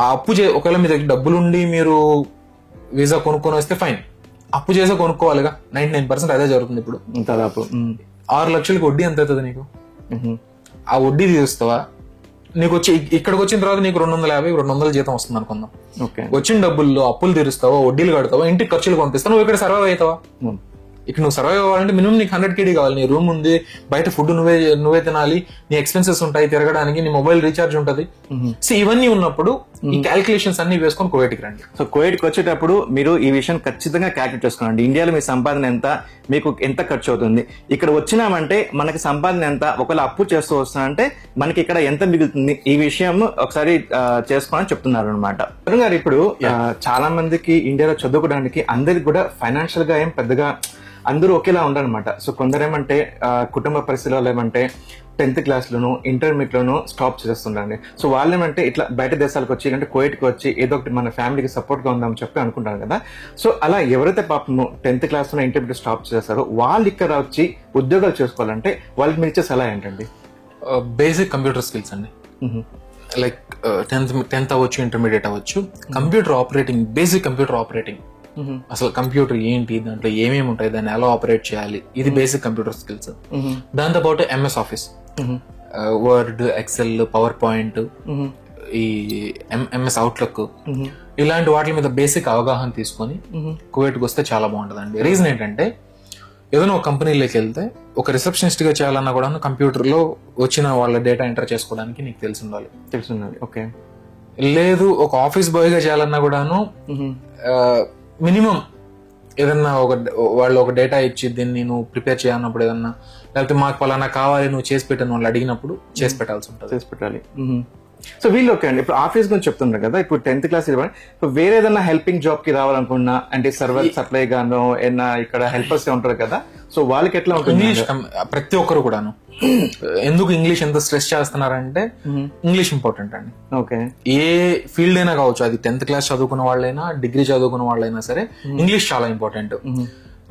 ఆ అప్పు ఒకవేళ మీ దగ్గర డబ్బులు ఉండి మీరు వీసా కొనుక్కొని వస్తే ఫైన్, అప్పు చేసే కొనుక్కోవాలిగా. 99% అదే జరుగుతుంది. ఇప్పుడు దాదాపు 6 లక్షలకి వడ్డీ ఎంత అవుతుంది నీకు? ఆ వడ్డీ తీస్తావా? నీకు వచ్చి ఇక్కడికి వచ్చిన తర్వాత నీకు 250-200 జీతం వస్తుంది అనుకుందాం. వచ్చిన డబ్బుల్లో అప్పులు తీరుస్తావా, వడ్డీలు కడతావా, ఇంటికి ఖర్చులు పంపిస్తావు, నువ్వు ఇక్కడ సర్వైవ్ అవుతావా? ఇక్కడ నువ్వు సర్వైవ్ అవ్వాలంటే మినిమం నీకు 100 KD కావాలి. నీ రూమ్ ఉంది, బయట ఫుడ్ నువ్వే తినాలి, నీ ఎక్స్పెన్సెస్ ఉంటాయి తిరగడానికి, నీ మొబైల్ రీఛార్జ్ ఉంటది. సో ఇవన్నీ ఉన్నప్పుడు ఈ క్యాల్కులేషన్స్ అన్ని వేసుకొని కువైట్కి రండి. సో కువైట్కి వచ్చేటప్పుడు మీరు ఈ విషయం ఖచ్చితంగా క్యాల్కులేట్ చేసుకోండి. ఇండియాలో మీ సంపాదన ఎంత, మీకు ఎంత ఖర్చు అవుతుంది, ఇక్కడ వచ్చినామంటే మనకి సంపాదన ఎంత, ఒకవేళ అప్పు చేస్తూ వస్తున్నామంటే మనకి ఇక్కడ ఎంత మిగులుతుంది, ఈ విషయం ఒకసారి చేసుకోవాలని చెప్తున్నారు అనమాట. గారు ఇప్పుడు చాలా మందికి ఇండియాలో చదువుకోవడానికి అందరికి కూడా ఫైనాన్షియల్ గా ఏం పెద్దగా అందరూ ఒకేలా ఉండరనమాట. సో కొందరు ఏమంటే కుటుంబ పరిస్థితులు ఏమంటే 10th క్లాస్లోను ఇంటర్మీడియట్ లోను స్టాప్ చేస్తుండండి. సో వాళ్ళు ఏమంటే ఇట్లా బయట దేశాలకు వచ్చి అంటే కువైట్కి వచ్చి ఏదో ఒకటి మన ఫ్యామిలీకి సపోర్ట్ గా ఉందామని చెప్పి అనుకుంటారు కదా. సో అలా ఎవరైతే పాపము 10th క్లాస్ లో ఇంటర్మీడియట్ స్టాప్ చేస్తారో వాళ్ళు ఇక్కడ వచ్చి ఉద్యోగాలు చేసుకోవాలంటే వాళ్ళకి మీరు ఇచ్చే సలహా ఏంటండి? బేసిక్ కంప్యూటర్ స్కిల్స్ అండి. లైక్ 10th అవ్వచ్చు, ఇంటర్మీడియట్ అవ్వచ్చు, computer operating, basic computer operating, అసలు కంప్యూటర్ ఏంటి, దాంట్లో ఏమేమి ఉంటాయి, దాన్ని ఎలా ఆపరేట్ చేయాలి, ఇది బేసిక్ కంప్యూటర్ స్కిల్స్. దాంతో పాటు MS Office, Word, Excel, PowerPoint, ఈ MS అవుట్లుక్, ఇలాంటి వాటి మీద బేసిక్ అవగాహన తీసుకొని కువైట్కి వస్తే చాలా బాగుంటుందండి. రీజన్ ఏంటంటే ఏదైనా ఒక కంపెనీలోకి వెళ్తే ఒక రిసెప్షనిస్ట్ గా చేయాలన్నా కూడా కంప్యూటర్ లో వచ్చిన వాళ్ళ డేటా ఎంటర్ చేసుకోవడానికి నీకు తెలిసి ఉండాలి. ఓకే, లేదు ఒక ఆఫీస్ బాయ్ గా చేయాలన్నా కూడాను మినిమం ఏదన్నా వాళ్ళు ఒక డేటా ఇచ్చి దీన్ని నువ్వు ప్రిపేర్ చేయాలన్నప్పుడు ఏదన్నా, లేకపోతే మాకు పలానా కావాలి నువ్వు చేసి పెట్టని వాళ్ళు అడిగినప్పుడు చేసి పెట్టాల్సి ఉంటుంది, చేసి పెట్టాలి. సో వీళ్ళు ఓకే అండి. ఇప్పుడు ఆఫీస్ గురించి చెప్తున్నారు కదా, ఇప్పుడు 10th క్లాస్ ఇప్పుడు వేరే ఏదైనా హెల్పింగ్ జాబ్ కి రావాలనుకున్నా అంటే సర్వర్ సప్లై గానో ఏదైనా ఇక్కడ హెల్పర్స్ ఉంటారు కదా, సో వాళ్ళకి ఎట్లా ఉంటుంది? ఇంగ్లీష్ ప్రతి ఒక్కరు కూడాను. ఎందుకు ఇంగ్లీష్ ఎంత స్ట్రెస్ చేస్తున్నారంటే ఇంగ్లీష్ ఇంపార్టెంట్ అండి. ఓకే, ఏ ఫీల్డ్ అయినా కావచ్చు, అది 10th క్లాస్ చదువుకున్న వాళ్ళైనా డిగ్రీ చదువుకున్న వాళ్ళైనా సరే ఇంగ్లీష్ చాలా ఇంపార్టెంట్.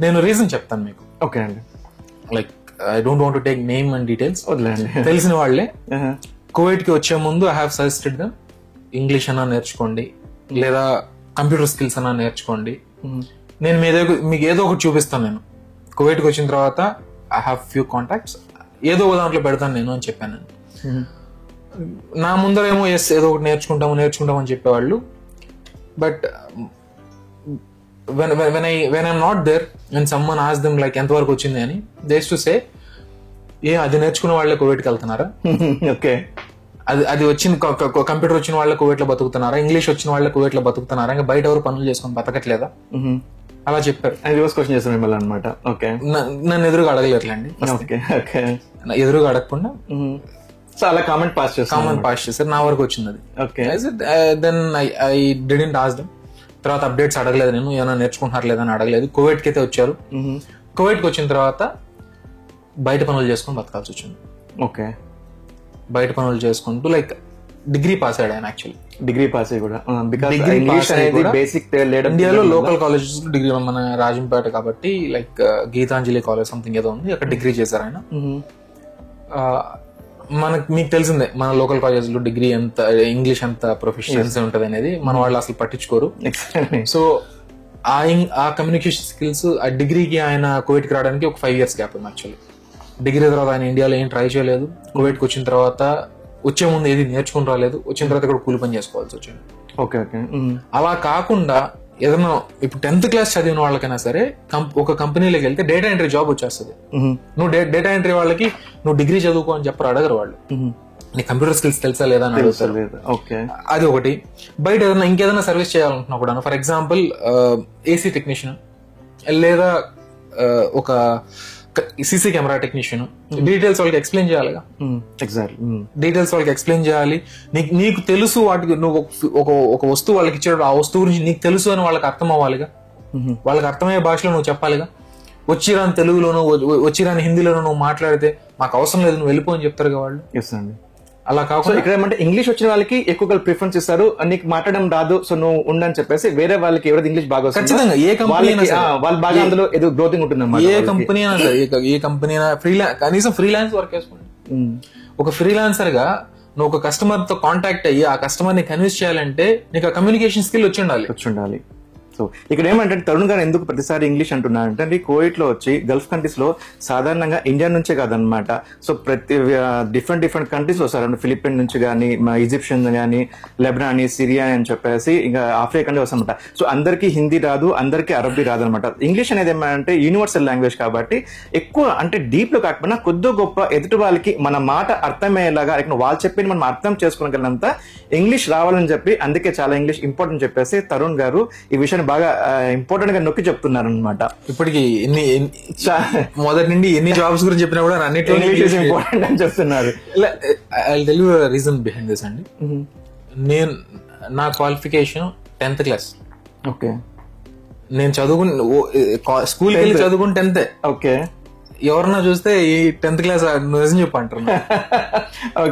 నేను రీజన్ చెప్తాను మీకు. ఓకే అండి. Like I don't want to take name and details, తెలిసిన వాళ్ళే కువైట్కి వచ్చే ముందు I have suggested them English అన్నా నేర్చుకోండి, లేదా కంప్యూటర్ స్కిల్స్ అన్నా నేర్చుకోండి. నేను మీకు ఏదో ఒకటి చూపిస్తాను. నేను కువైట్కి వచ్చిన తర్వాత ఐ హ్యావ్ ఫ్యూ కాంటాక్ట్స్, ఏదో ఒక దాంట్లో పెడతాను నేను అని చెప్పాను. నా ముందరేమో ఏదో ఒకటి నేర్చుకుంటాము అని చెప్పేవాళ్ళు. But when I'm not there, when someone asks them like ఎంతవరకు వచ్చింది అని, they used to say అది నేర్చుకున్న వాళ్ళే కువైట్కి వెళ్తున్నారా, ఓకే అది వచ్చిన కంప్యూటర్ వచ్చిన వాళ్ళే కువైట్ లో బతుకుతున్నారా, ఇంగ్లీష్ వచ్చిన వాళ్ళే కువైట్ లో బతుకుతున్నారా, ఇంకా బయట ఎవరు పనులు చేసుకొని బతకట్లేదా, అలా చెప్పారు. క్వశ్చన్ చేస్తాను మిమ్మల్ని అనమాట. ఓకే, నన్ను ఎదురుగా అడగలేట్లండి. ఎదురుగా అడగకుండా సో అలా కామెంట్ పాస్ చేశారు. నా వరకు వచ్చింది అది. Okay, then I didn't ask them. తర్వాత అప్డేట్స్ అడగలేదు, నేను ఏమైనా నేర్చుకుంటున్నారు లేదని అడగలేదు. కువైట్కి అయితే వచ్చారు. కువైట్కి వచ్చిన తర్వాత బయట పనులు చేసుకుని బతకాల్సి వచ్చింది. ఓకే, బయట పనులు చేసుకుంటూ లైక్ డిగ్రీ పాస్ అయ్యాడు ఆయన. యాక్చువల్లీ డిగ్రీ పాస్ అయ్యి కూడా బేసిక్ ఇండియాలో లోకల్ కాలేజెస్ డిగ్రీ, మన రాజంపేట కాబట్టి లైక్ గీతాంజలి కాలేజ్ సంథింగ్ ఏదో ఉంది, అక్కడ డిగ్రీ చేశారు ఆయన. మీకు తెలిసిందే మన లోకల్ కాలేజ్ లో డిగ్రీ ఎంత, ఇంగ్లీష్ ఎంత ప్రొఫెషనల్స్ ఉంటది అనేది మన వాళ్ళు అసలు పట్టించుకోరు. సో ఆ కమ్యూనికేషన్ స్కిల్స్, ఆ డిగ్రీకి ఆయన కువైట్ కి రావడానికి ఒక 5 years గ్యాప్ ఉంది. యాక్చువల్లీ డిగ్రీ తర్వాత ఆయన ఇండియాలో ఏం ట్రై చేయలేదు. కువైట్ కి వచ్చిన తర్వాత వచ్చే ముందు ఏది నేర్చుకుని రాలేదు. వచ్చిన తర్వాత కూడా కూలి పని చేసుకోవాల్సి వచ్చింది. ఓకే ఓకే, అలా కాకుండా ఏదైనా ఇప్పుడు 10th class చదివిన వాళ్ళకైనా సరే ఒక కంపెనీలోకి వెళ్తే డేటా ఎంట్రీ జాబ్ వచ్చేస్తుంది. నువ్వు డేటా ఎంట్రీ వాళ్ళకి నువ్వు డిగ్రీ చదువుకో అని చెప్పరు, అడగరు వాళ్ళు. నీ కంప్యూటర్ స్కిల్స్ తెలుసా లేదా అని అడుగుతారు. అది ఒకటి. బయట ఏదైనా ఇంకేదైనా సర్వీస్ చేయాలనుకున్నా కూడా, ఫర్ ఎగ్జాంపుల్ ఏసీ టెక్నీషియన్ లేదా ఒక సీసీ కెమెరా టెక్నీషియన్, డీటెయిల్స్ వాళ్ళకి ఎక్స్ప్లెయిన్ చేయాలిగా. డీటెయిల్స్ వాళ్ళకి ఎక్స్ప్లెయిన్ చేయాలి. నీకు తెలుసు వాటికి, నువ్వు ఒక వస్తువు వాళ్ళకి ఇచ్చేటప్పుడు ఆ వస్తువు గురించి నీకు తెలుసు అని వాళ్ళకి అర్థం అవ్వాలిగా. వాళ్ళకి అర్థమయ్యే భాషలో నువ్వు చెప్పాలిగా. వచ్చిరాని తెలుగులోనూ వచ్చిరాని హిందీలోనూ నువ్వు మాట్లాడితే మాకు అవసరం లేదు నువ్వు వెళ్ళిపో అని చెప్తారుగా వాళ్ళు. అలా కాకుండా ఇక్కడ ఏమంటే ఇంగ్లీష్ వచ్చిన వాళ్ళకి ఎక్కువగా ప్రిఫరెన్స్ ఇస్తారు. నీకు మాట్లాడడం రాదు సో నువ్వు ఉండని చెప్పేసి వేరే వాళ్ళకి ఎవరైతే ఇంగ్లీష్ బాగా ఖచ్చితంగా ఏ కంపెనీ వాళ్ళు బాగా అందులో ఏదో గ్రోతింగ్ ఉంటుంది. ఏ కంపెనీ ఏ కంపెనీ కనీసం ఫ్రీలాన్స్ వర్క్ వేసుకోండి. ఒక ఫ్రీలాన్సర్ గా నువ్వు ఒక కస్టమర్ తో కాంటాక్ట్ అయ్యి ఆ కస్టమర్ ని కన్విన్స్ చేయాలంటే నీకు ఆ కమ్యూనికేషన్ స్కిల్ వచ్చి ఉండాలి. సో ఇక్కడ ఏమంటే తరుణ్ గారు ఎందుకు ప్రతిసారి ఇంగ్లీష్ అంటున్నారంటే అండి, కువైట్ లో వచ్చి గల్ఫ్ కంట్రీస్ లో సాధారణంగా ఇండియా నుంచే కాదనమాట. సో ప్రతి డిఫరెంట్ కంట్రీస్ వస్తారు. ఫిలిప్పైన్ నుంచి కానీ, ఈజిప్షియన్ కానీ, లెబనానీ, సిరియా అని చెప్పేసి ఇంకా ఆఫ్రికా కంట్రీ వస్తారనమాట. సో అందరికీ హిందీ రాదు, అందరికీ అరబీ రాదు అనమాట. ఇంగ్లీష్ అనేది ఏమంటే యూనివర్సల్ లాంగ్వేజ్ కాబట్టి ఎక్కువ అంటే డీప్ లో కాకపోయినా కొద్ది గొప్ప ఎదుటి వాళ్ళకి మన మాట అర్థమయ్యేలాగా వాళ్ళు చెప్పింది మనం అర్థం చేసుకోగలంత ఇంగ్లీష్ రావాలని చెప్పి, అందుకే చాలా ఇంగ్లీష్ ఇంపార్టెంట్ చెప్పేసి తరుణ్ గారు ఈ విషయాన్ని బాగా ఇంపార్టెంట్ గా నొక్కి చెప్తున్నారు అనమాట. ఇప్పటికి మొదటి నుండి ఎన్ని జాబ్స్ గురించి చెప్పినా కూడా అన్నిట్లో ఇంపార్టెంట్ అని చెప్తున్నారు. రీజన్ బిహైండ్ దిస్ అండి, నేను నా క్వాలిఫికేషన్ 10th class. ఓకే, నేను స్కూల్కి వెళ్ళి చదువుకుని 10th. ఓకే, ఎవరన్నా చూస్తే ఈ 10th class నిజం చెప్పంటారు.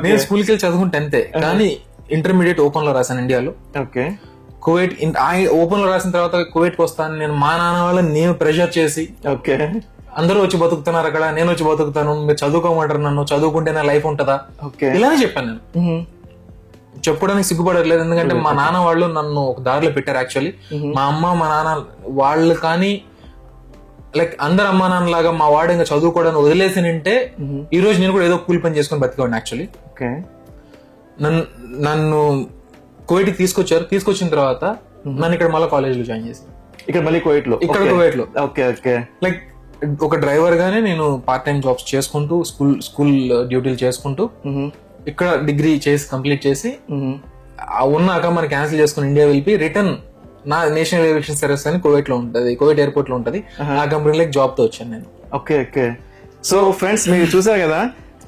నేను స్కూల్కి వెళ్ళి చదువుకుని 10th, కానీ ఇంటర్మీడియట్ ఓపెన్ లో రాశాను ఇండియాలో. ఓకే, కువైట్ ఓపెన్ లో రాసిన తర్వాత కువైట్ కి వస్తాను నేను, మా నాన్న వాళ్ళని నేను ప్రెషర్ చేసి, ఓకే అందరూ వచ్చి బతుకుతున్నారు అక్కడ, నేను వచ్చి బతుకుతాను, మీరు చదువుకోమంటారు నన్ను, చదువుకుంటే నా లైఫ్ ఉంటుందా, ఇలానే చెప్పాను నేను. చెప్పుకోవడానికి సిగ్గుపడట్లేదు, ఎందుకంటే మా నాన్న వాళ్ళు నన్ను ఒక దారిలో పెట్టారు. యాక్చువల్లీ మా అమ్మ మా నాన్న వాళ్ళు కానీ లైక్ అందరు అమ్మా నాన్న లాగా మా వాడు ఇంకా చదువుకోవడానికి వదిలేసి నింటే ఈ రోజు నేను కూడా ఏదో కూలి పని చేసుకుని బతికేవాడిని. యాక్చువల్లీ నన్ను కువైట్కి తీసుకొచ్చిన తర్వాత నన్ను ఇక్కడ మళ్ళీ కాలేజ్ లో జాయిన్ చేశాను. ఇక్కడ మళ్ళీ కువైట్ లో ఓకే ఓకే, లైక్ ఒక డ్రైవర్ గానే నేను పార్ట్ టైం జాబ్స్ చేసుకుంటూ స్కూల్ డ్యూటీలు చేసుకుంటూ ఇక్కడ డిగ్రీ చేసి కంప్లీట్ చేసి ఉన్న అకౌంట్ క్యాన్సిల్ చేసుకుని ఇండియా వెళ్ళి రిటర్న్ నా నేషనల్ ఏవియేషన్ సర్వీస్ అని కువైట్ లో ఉంటది, కువైట్ ఎయిర్పోర్ట్ లో ఉంటది, ఆ కంపెనీలోకి జాబ్ తో వచ్చాను నేను. ఓకే ఓకే, సో ఫ్రెండ్స్ మీరు చూసారు కదా,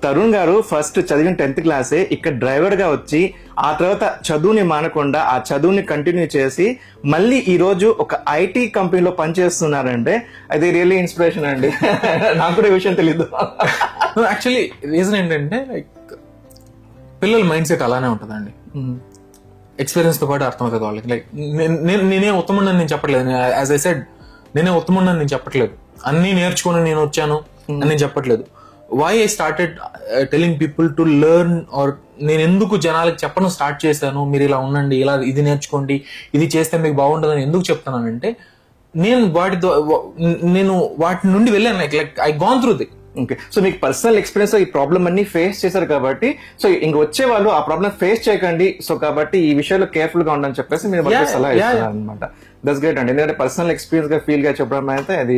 తరుణ్ గారు ఫస్ట్ చదివిన 10th class ఇక్కడ డ్రైవర్ గా వచ్చి ఆ తర్వాత చదువుని మానకుండా ఆ చదువుని కంటిన్యూ చేసి మళ్ళీ ఈ రోజు ఒక ఐటీ కంపెనీలో పనిచేస్తున్నారంటే అది రియల్లీ ఇన్స్పిరేషన్ అండి. నాకు కూడా ఈ విషయం తెలీదు. యాక్చువల్లీ రీజన్ ఏంటంటే లైక్ పిల్లల మైండ్ సెట్ అలానే ఉంటుందండి. ఎక్స్పీరియన్స్ తో పాటు అర్థమవుతుంది వాళ్ళకి. లైక్ నేనే ఉత్తముండని నేను చెప్పట్లేదు, యాజ్ ఐ సెడ్ నేనే ఉత్తముండని నేను చెప్పట్లేదు, అన్ని నేర్చుకుని నేను వచ్చాను అని నేను చెప్పట్లేదు. Why I started telling people to learn, or నేను ఎందుకు జనాలకు చెప్పడం స్టార్ట్ చేశాను, మీరు ఇలా ఉండండి, ఇలా ఇది నేర్చుకోండి, ఇది చేస్తే మీకు బాగుంటుందని ఎందుకు చెప్తున్నానంటే, నేను వాటి నుండి వెళ్ళాను. Like I gone through the. Okay, so మీకు పర్సనల్ ఎక్స్పీరియన్స్ ఈ ప్రాబ్లం అన్ని ఫేస్ చేశారు కాబట్టి, సో ఇంక వచ్చే వాళ్ళు ఆ ప్రాబ్లం ఫేస్ చేయకండి, సో కాబట్టి ఈ విషయాల్లో కేర్ఫుల్ గా ఉండని చెప్పేసి మీరు సలహా ఇస్తారు అనమాట. దట్స్ గ్రేట్ అండి. ఎందుకంటే పర్సనల్ ఎక్స్పీరియన్స్ గా ఫీల్ గా చెప్పడం అయితే అది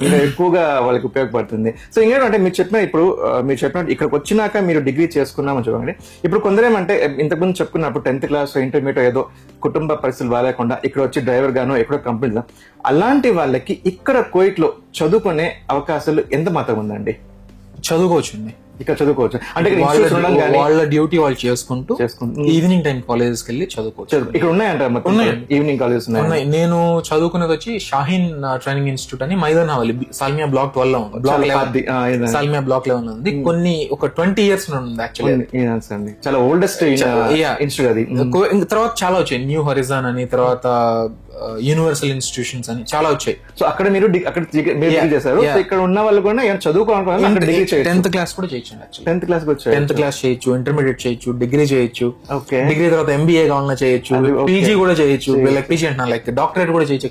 ఇంకా ఎక్కువగా వాళ్ళకి ఉపయోగపడుతుంది. సో ఇంకేంటంటే మీరు చెప్పినట్టు ఇక్కడికి వచ్చినాక మీరు డిగ్రీ చేసుకున్నామని చెప్పండి. ఇప్పుడు కొందరేమంటే ఇంతకుముందు చెప్పుకున్నప్పుడు 10th క్లాస్ ఇంటర్మీడియట్ ఏదో కుటుంబ పరిస్థితులు బాగాలేకుండా ఇక్కడ వచ్చి డ్రైవర్ గానో ఎక్కడో కంపెనీలో, అలాంటి వాళ్ళకి ఇక్కడ కువైట్ లో చదువుకునే అవకాశాలు ఎంత మాత్రం ఉందండి? చదువుకోవచ్చండి, ఇక్కడ చదువుకోవచ్చు. అంటే వాళ్ళ డ్యూటీ వాళ్ళు చేసుకుంటూ ఈవినింగ్ టైం కాలేజెస్ కి వెళ్ళి చదువుకోవచ్చు. ఇక్కడ ఉన్నాయంట ఈవినింగ్ కాలేజెస్ ఉన్నాయి. నేను చదువుకునేది వచ్చి షాహీన్ ట్రైనింగ్ ఇన్స్టిట్యూట్ అని మైదాన్ హవాలి, సాల్మియా బ్లాక్ 12 లో ఉంది. సాల్మియా బ్లాక్ 11 ఉంది. కొన్ని ఒక 20 years ఉంది యాక్చువల్లీ. చాలా ఓల్డెస్ట్ ఇన్స్టిట్యూట్ అది. తర్వాత చాలా వచ్చాయి, న్యూ హరిజాన్ అని, తర్వాత యూనివర్సల్ ఇన్స్టిట్యూషన్స్ అని చాలా వచ్చాయి. సో అక్కడ మీరు అక్కడ చేశారు. ఇక్కడ ఉన్న వాళ్ళు కూడా చదువుకోవాలి, 10th క్లాస్ కూడా చేయొచ్చు. 10th క్లాస్ 10th క్లాస్ చేయొచ్చు, ఇంటర్మీడియట్ చేయొచ్చు, డిగ్రీ చేయొచ్చు. డిగ్రీ తర్వాత ఎంబీఏ కావాలన్నా చేయొచ్చు, పీజీ కూడా చేయొచ్చు. లైక్ పీజీ అంటున్నా, లైక్ డాక్టరేట్ కూడా చేయొచ్చు.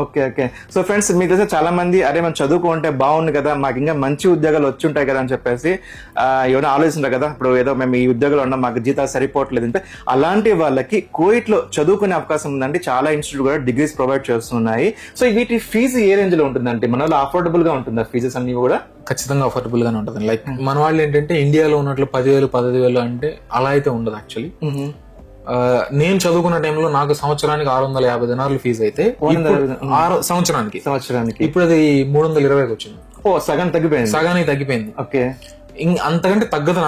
ఓకే. సో ఫ్రెండ్స్, మీకు తెలిసి చాలా మంది అరే మనం చదువుకుంటే బాగుంది కదా, మాకు ఇంకా మంచి ఉద్యోగాలు వచ్చి ఉంటాయి కదా అని చెప్పేసి ఏమైనా ఆలోచిస్తుంటారు కదా. ఇప్పుడు ఏదో మేము ఈ ఉద్యోగాలు ఉన్నాం, మాకు జీతాలు సరిపోవట్లేదు అంటే, అలాంటి వాళ్ళకి కువైట్ లో చదువుకునే అవకాశం ఉందండి. చాలా ఇన్స్టిట్యూట్ కూడా డిగ్రీస్ ప్రొవైడ్ చేస్తున్నాయి. సో వీటి ఫీజు ఏ రేంజ్ లో ఉంటుందంటే, మన వాళ్ళు అఫోర్డబుల్ గా ఉంటుందా ఫీజెస్ అన్ని కూడా? ఖచ్చితంగా అఫోర్డబుల్ గానే ఉంటుంది. లైక్ మన వాళ్ళు ఏంటంటే ఇండియాలో ఉన్నట్లు 10,000 15,000 అంటే అలా అయితే ఉండదు యాక్చువల్లీ. నేను చదువుకున్న టైంలో నాకు సంవత్సరానికి 650 దినార్లు ఫీజు అయితే, సంవత్సరానికి ఇప్పుడు అది 320 వచ్చింది. సగానికి తగ్గిపోయింది. ఓకే, అంతకంటే తగ్గదు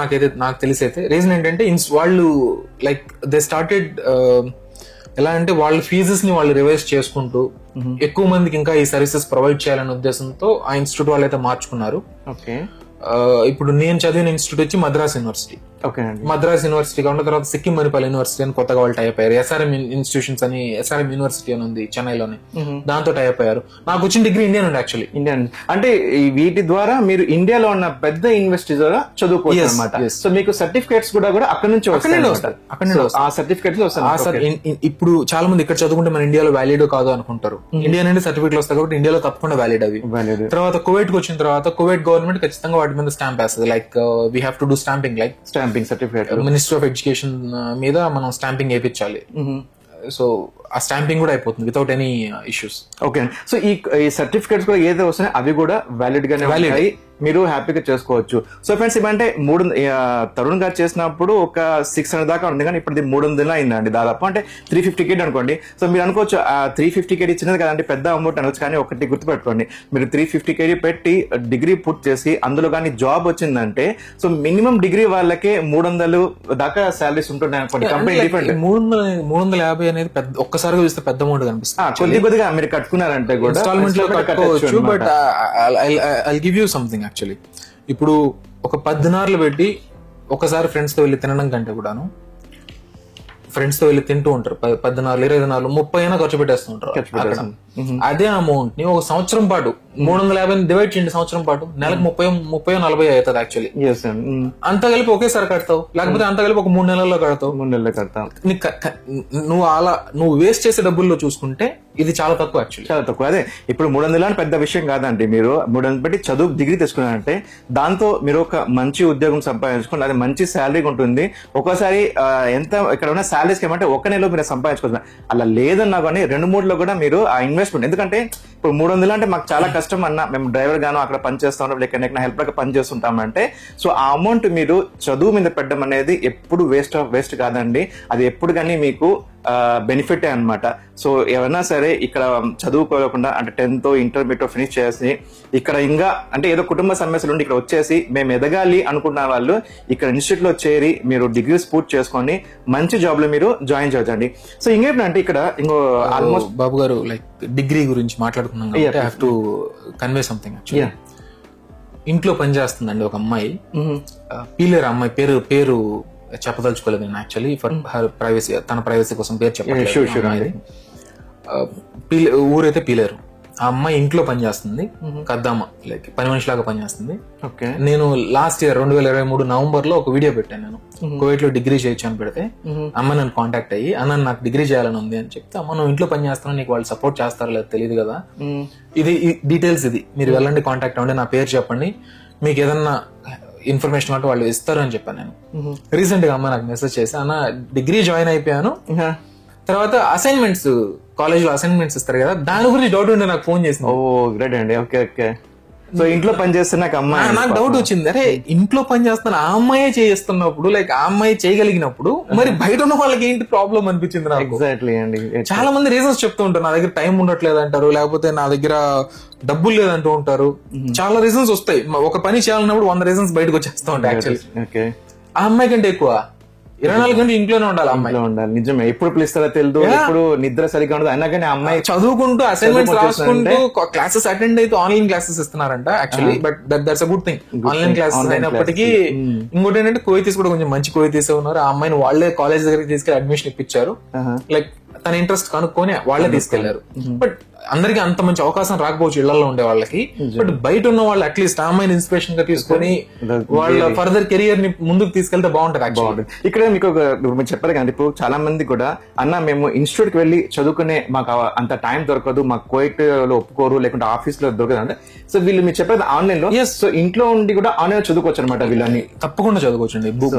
నాకు తెలిసి అయితే. రీజన్ ఏంటంటే వాళ్ళు లైక్ దే స్టార్టెడ్ ఎలా అంటే వాళ్ళ ఫీజెస్ ని వాళ్ళు రివైజ్ చేసుకుంటూ ఎక్కువ మందికి ఇంకా ఈ సర్వీసెస్ ప్రొవైడ్ చేయాలనే ఉద్దేశంతో ఆ ఇన్స్టిట్యూట్ వాళ్ళు అయితే మార్చుకున్నారు. ఇప్పుడు నేను చదివిన ఇన్స్టిట్యూట్ వచ్చి మద్రాస్ యూనివర్సిటీ. మద్రాస్ యూనివర్సిటీ కాకుండా తర్వాత సిక్కిం మణిపాల్ యూనివర్సిటీ అని కొత్తగా వాళ్ళు టైప్ అయ్యారు. ఎస్ఆర్ఎం ఇన్స్టిట్యూషన్స్ అని, ఎస్ఆర్ఎం యూనివర్సిటీ అని ఉంది చెన్నైలోనే, దాంతో టైప్ అయ్యారు. నాకు వచ్చిన డిగ్రీ ఇండియన్ ఉంది యాక్చువల్లీ. ఇండియన్ అంటే వీటి ద్వారా మీరు ఇండియాలో ఉన్న పెద్ద యూనివర్సిటీ ద్వారా చదువుకోవచ్చు అన్నమాట. సో మీకు సర్టిఫికేట్స్ కూడా అక్కడ నుంచి ఆ సర్టిఫికేట్స్ వస్తాయి. ఇప్పుడు చాలా మంది ఇక్కడ చదువుకుంటే మన ఇండియాలో వ్యాలిడ్ కాదు అనుకుంటారు. ఇండియా నుండి సర్టిఫికేట్లు వస్తాయి కాబట్టి ఇండియాలో తప్పకుండా వ్యాలిడ్ అవి. తర్వాత కువైట్ కి వచ్చిన తర్వాత కువైట్ గవర్నమెంట్ ఖచ్చితంగా వాటి మీద స్టాంప్ వేస్తుంది. Like we have to do stamping, like certificate ministry of education మీద మనం స్టాంపింగ్ వేయించాలి. సో ఆ స్టాంపింగ్ కూడా అయిపోతుంది without any issues. Okay, so ఈ సర్టిఫికేట్స్ కూడా ఏదైతే వస్తున్నాయి అవి కూడా వ్యాలిడ్ గానే ఉంటాయి, మీరు హ్యాపీగా చేసుకోవచ్చు. సో ఫ్రెండ్స్, ఇవంటే తరుణ్ గారు చేసినప్పుడు ఒక 600 దాకా ఉంది, కానీ ఇప్పుడు 300 అయిందండి దాదాపు. అంటే 350 KD అనుకోండి. సో మీరు అనుకోవచ్చు 350 KD చిన్నది కదండి, పెద్ద అమౌంట్ అనవచ్చు. కానీ ఒకటి గుర్తుపెట్టుకోండి, మీరు 350 KD పెట్టి డిగ్రీ పూర్తి చేసి అందులో కానీ జాబ్ వచ్చిందంటే, సో మినిమం డిగ్రీ వాళ్ళకే 300 దాకా సాలరీస్ ఉంటున్నాయి అనుకోండి. కంపెనీ 350 అనేది ఒక్కసారిగా చూస్తే పెద్ద అమౌంట్ కనిపిస్తుంది. కొద్దిగా మీరు కట్టుకున్నారంటే కూడా ఇన్స్టాల్మెంట్ లో కట్టుకోవచ్చు. But I give you something actually. ఇప్పుడు ఒక 10 దినార్లు పెట్టి ఒకసారి ఫ్రెండ్స్ తో వెళ్ళి తినడం కంటే కూడాను, ఫ్రెండ్స్ తో వెళ్ళి తింటూ ఉంటారు 10 దినార్లు 20 దినార్లు 30 అయినా ఖర్చు పెట్టేస్తూ ఉంటారు. అదే అమౌంట్ ని ఒక సంవత్సరం పాటు 350 డివైడ్ చేయండి, సంవత్సరం పాటు నెలకు 30-40 అవుతుంది యాక్చువల్లీ. అంత కలిపి ఒకేసారి కడతావు, లేకపోతే అంత కలిపి ఒక 3 నెలల్లో కడతావు. నువ్వు వేస్ట్ చేసే డబ్బుల్లో చూసుకుంటే ఇది చాలా తక్కువ యాక్చువల్లీ, చాలా తక్కువ. అదే ఇప్పుడు 300 పెద్ద విషయం కాదండి. మీరు 300 పెట్టి చదువు డిగ్రీ తెచ్చుకున్నారంటే దాంతో మీరు ఒక మంచి ఉద్యోగం సంపాదించుకుని అది మంచి శాలరీ ఉంటుంది. ఒక్కోసారి ఎంత ఇక్కడ ఉన్న శాలరీస్ ఏమంటే ఒక నెలలో మీరు సంపాదించుకుంటున్నారు. అలా లేదన్నా కానీ 2-3లో కూడా మీరు ఆ ఇన్వెస్ట్మెంట్, ఎందుకంటే ఇప్పుడు 300 అంటే మాకు చాలా కష్టం అన్న, మేము డ్రైవర్ గాను అక్కడ పని చేస్తాం, లేక హెల్ప్ గా పని చేస్తుంటామంటే, సో ఆ అమౌంట్ మీరు చదువు మీద పెట్టడం అనేది ఎప్పుడు వేస్ట్ కాదండి. అది ఎప్పుడు కానీ మీకు బెనిఫిటే అనమాట. సో ఎవరైనా సరే ఇక్కడ చదువుకోకుండా అంటే 10th ఇంటర్మీడియట్ ఫినిష్ చేసి ఇక్కడ ఇంకా అంటే ఏదో కుటుంబ సమస్యలు ఉండి ఇక్కడ వచ్చేసి మేము ఎదగాలి అనుకున్న వాళ్ళు ఇక్కడ ఇన్స్టిట్యూట్ లో చేరి మీరు డిగ్రీస్ పూర్తి చేసుకొని మంచి జాబ్ లో మీరు జాయిన్ చేయొచ్చండి. సో ఇంకేంటంటే ఇక్కడ ఇంకో ఆల్మోస్ట్ బాబు గారు లైక్ డిగ్రీ గురించి మాట్లాడుకున్నాం, I have to convey something actually. ఇంట్లో పని చేస్తుందండి ఒక అమ్మాయి, పీలేరు అమ్మాయి పేరు చెప్పదలుచుకోలేదు నేను యాక్చువల్లీ, ఫర్ హర్ ప్రైవసీ, తన ప్రైవసీ కోసం పేరు చెప్పలేదు. ఊరైతే పీలేరు. ఆ అమ్మాయి ఇంట్లో పనిచేస్తుంది, కద్దమ్మ, లైక్ పని మనిషిలాగా పనిచేస్తుంది. ఓకే. నేను లాస్ట్ ఇయర్ 2023 నవంబర్ లో ఒక వీడియో పెట్టాను. నేను కువైట్ లో డిగ్రీ చేయొచ్చు అని పెడితే అమ్మ నన్ను కాంటాక్ట్ అయ్యి, అన్న నాకు డిగ్రీ చేయాలని ఉంది అని చెప్తే, అమ్మ నువ్వు ఇంట్లో పని చేస్తాను, నీకు వాళ్ళు సపోర్ట్ చేస్తారో లేదు తెలియదు కదా, ఇది డీటెయిల్స్, ఇది మీరు వెళ్ళండి, కాంటాక్ట్ అవ్వండి, నా పేరు చెప్పండి, మీకు ఏదన్నా ఇన్ఫర్మేషన్ అంటే వాళ్ళు ఇస్తారు అని చెప్పాను. నేను రీసెంట్ గా అమ్మ నాకు మెసేజ్ చేసి, అన్న డిగ్రీ జాయిన్ అయిపోయాను, తర్వాత అసైన్మెంట్స్, కాలేజ్ లో అసైన్మెంట్స్ ఇస్తారు కదా, దాని గురించి డౌట్ ఉంటే నాకు ఫోన్ చేసింది. ఓ గ్రేట్ అండి. Okay okay. సో ఇంట్లో పని చేస్తే నాకు డౌట్ వచ్చింది, అరే ఇంట్లో పని చేస్తాను ఆ అమ్మాయే చేస్తున్నప్పుడు, లైక్ ఆ అమ్మాయి చేయగలిగినప్పుడు మరి బయట ఉన్న వాళ్ళకి ఏంటి ప్రాబ్లం అనిపించింది నాకు. ఎగ్జాక్ట్లీ అండి. చాలా మంది రీజన్స్ చెప్తూ ఉంటారు, నా దగ్గర టైం ఉండట్లేదు అంటారు, లేకపోతే నా దగ్గర డబ్బులు లేదంటూ ఉంటారు. చాలా రీజన్స్ వస్తాయి, ఒక పని చేయాలన్నప్పుడు 100 రీజన్స్ బయటకు వచ్చేస్తూ ఉంటాయి. యాక్చువల్లీ ఓకే, ఆ అమ్మాయి కంటే ఎక్కువ 24 గంటలు ఇంట్లోనే ఉండాలి, అమ్మాయిలో ఉండాలి. నిజమే, ఎప్పుడు పిలుస్తారో తెలియదు, ఎప్పుడు నిద్ర సరిగ్గా ఉండదు. అయినా కానీ అమ్మాయి చదువుకుంటూ అసైన్మెంట్స్ రాసుకుంటూ క్లాసెస్ అటెండ్ అయితే ఆన్లైన్ క్లాసెస్ ఇస్తున్నారంట actually. But that's a good thing, online classes అయినప్పటికీ. ఇంకోటి ఏంటంటే కోయితీస్ కూడా కొంచెం మంచి కోయితీసే ఉన్నారు. ఆ అమ్మాయిని వాళ్ళే కాలేజ్ దగ్గరికి తీసుకెళ్లి అడ్మిషన్ ఇప్పించారు, లైక్ తన ఇంట్రెస్ట్ కనుక్కొని వాళ్ళే తీసుకెళ్లారు. బట్ అందరికి అంత మంచి అవకాశం రాకపోవచ్చు ఇళ్లలో ఉండే వాళ్ళకి, బట్ బయట ఉన్న వాళ్ళు అట్లీస్ట్ ఆ అమ్మాయిని ఇన్స్పిరేషన్ గా తీసుకొని వాళ్ళ ఫర్దర్ కెరియర్ ని ముందుకు తీసుకెళ్తే బాగుంటది. ఇక్కడ మీకు మీరు చెప్పారు కానీ ఇప్పుడు చాలా మంది కూడా, అన్న మేము ఇన్స్టిట్యూట్ కి వెళ్ళి చదువుకునే మాకు అంత టైం దొరకదు, మాకు కోయిట్ లో ఒప్పుకోరు, లేకుంటే ఆఫీస్ లో దొరకదు అంటే, సో వీళ్ళు మీరు చెప్పేది ఆన్లైన్ లో, సో ఇంట్లో ఉండి కూడా ఆన్లైన్ చదువుకోవచ్చు అనమాట. వీళ్ళని తప్పకుండా చదువుకోవచ్చండి.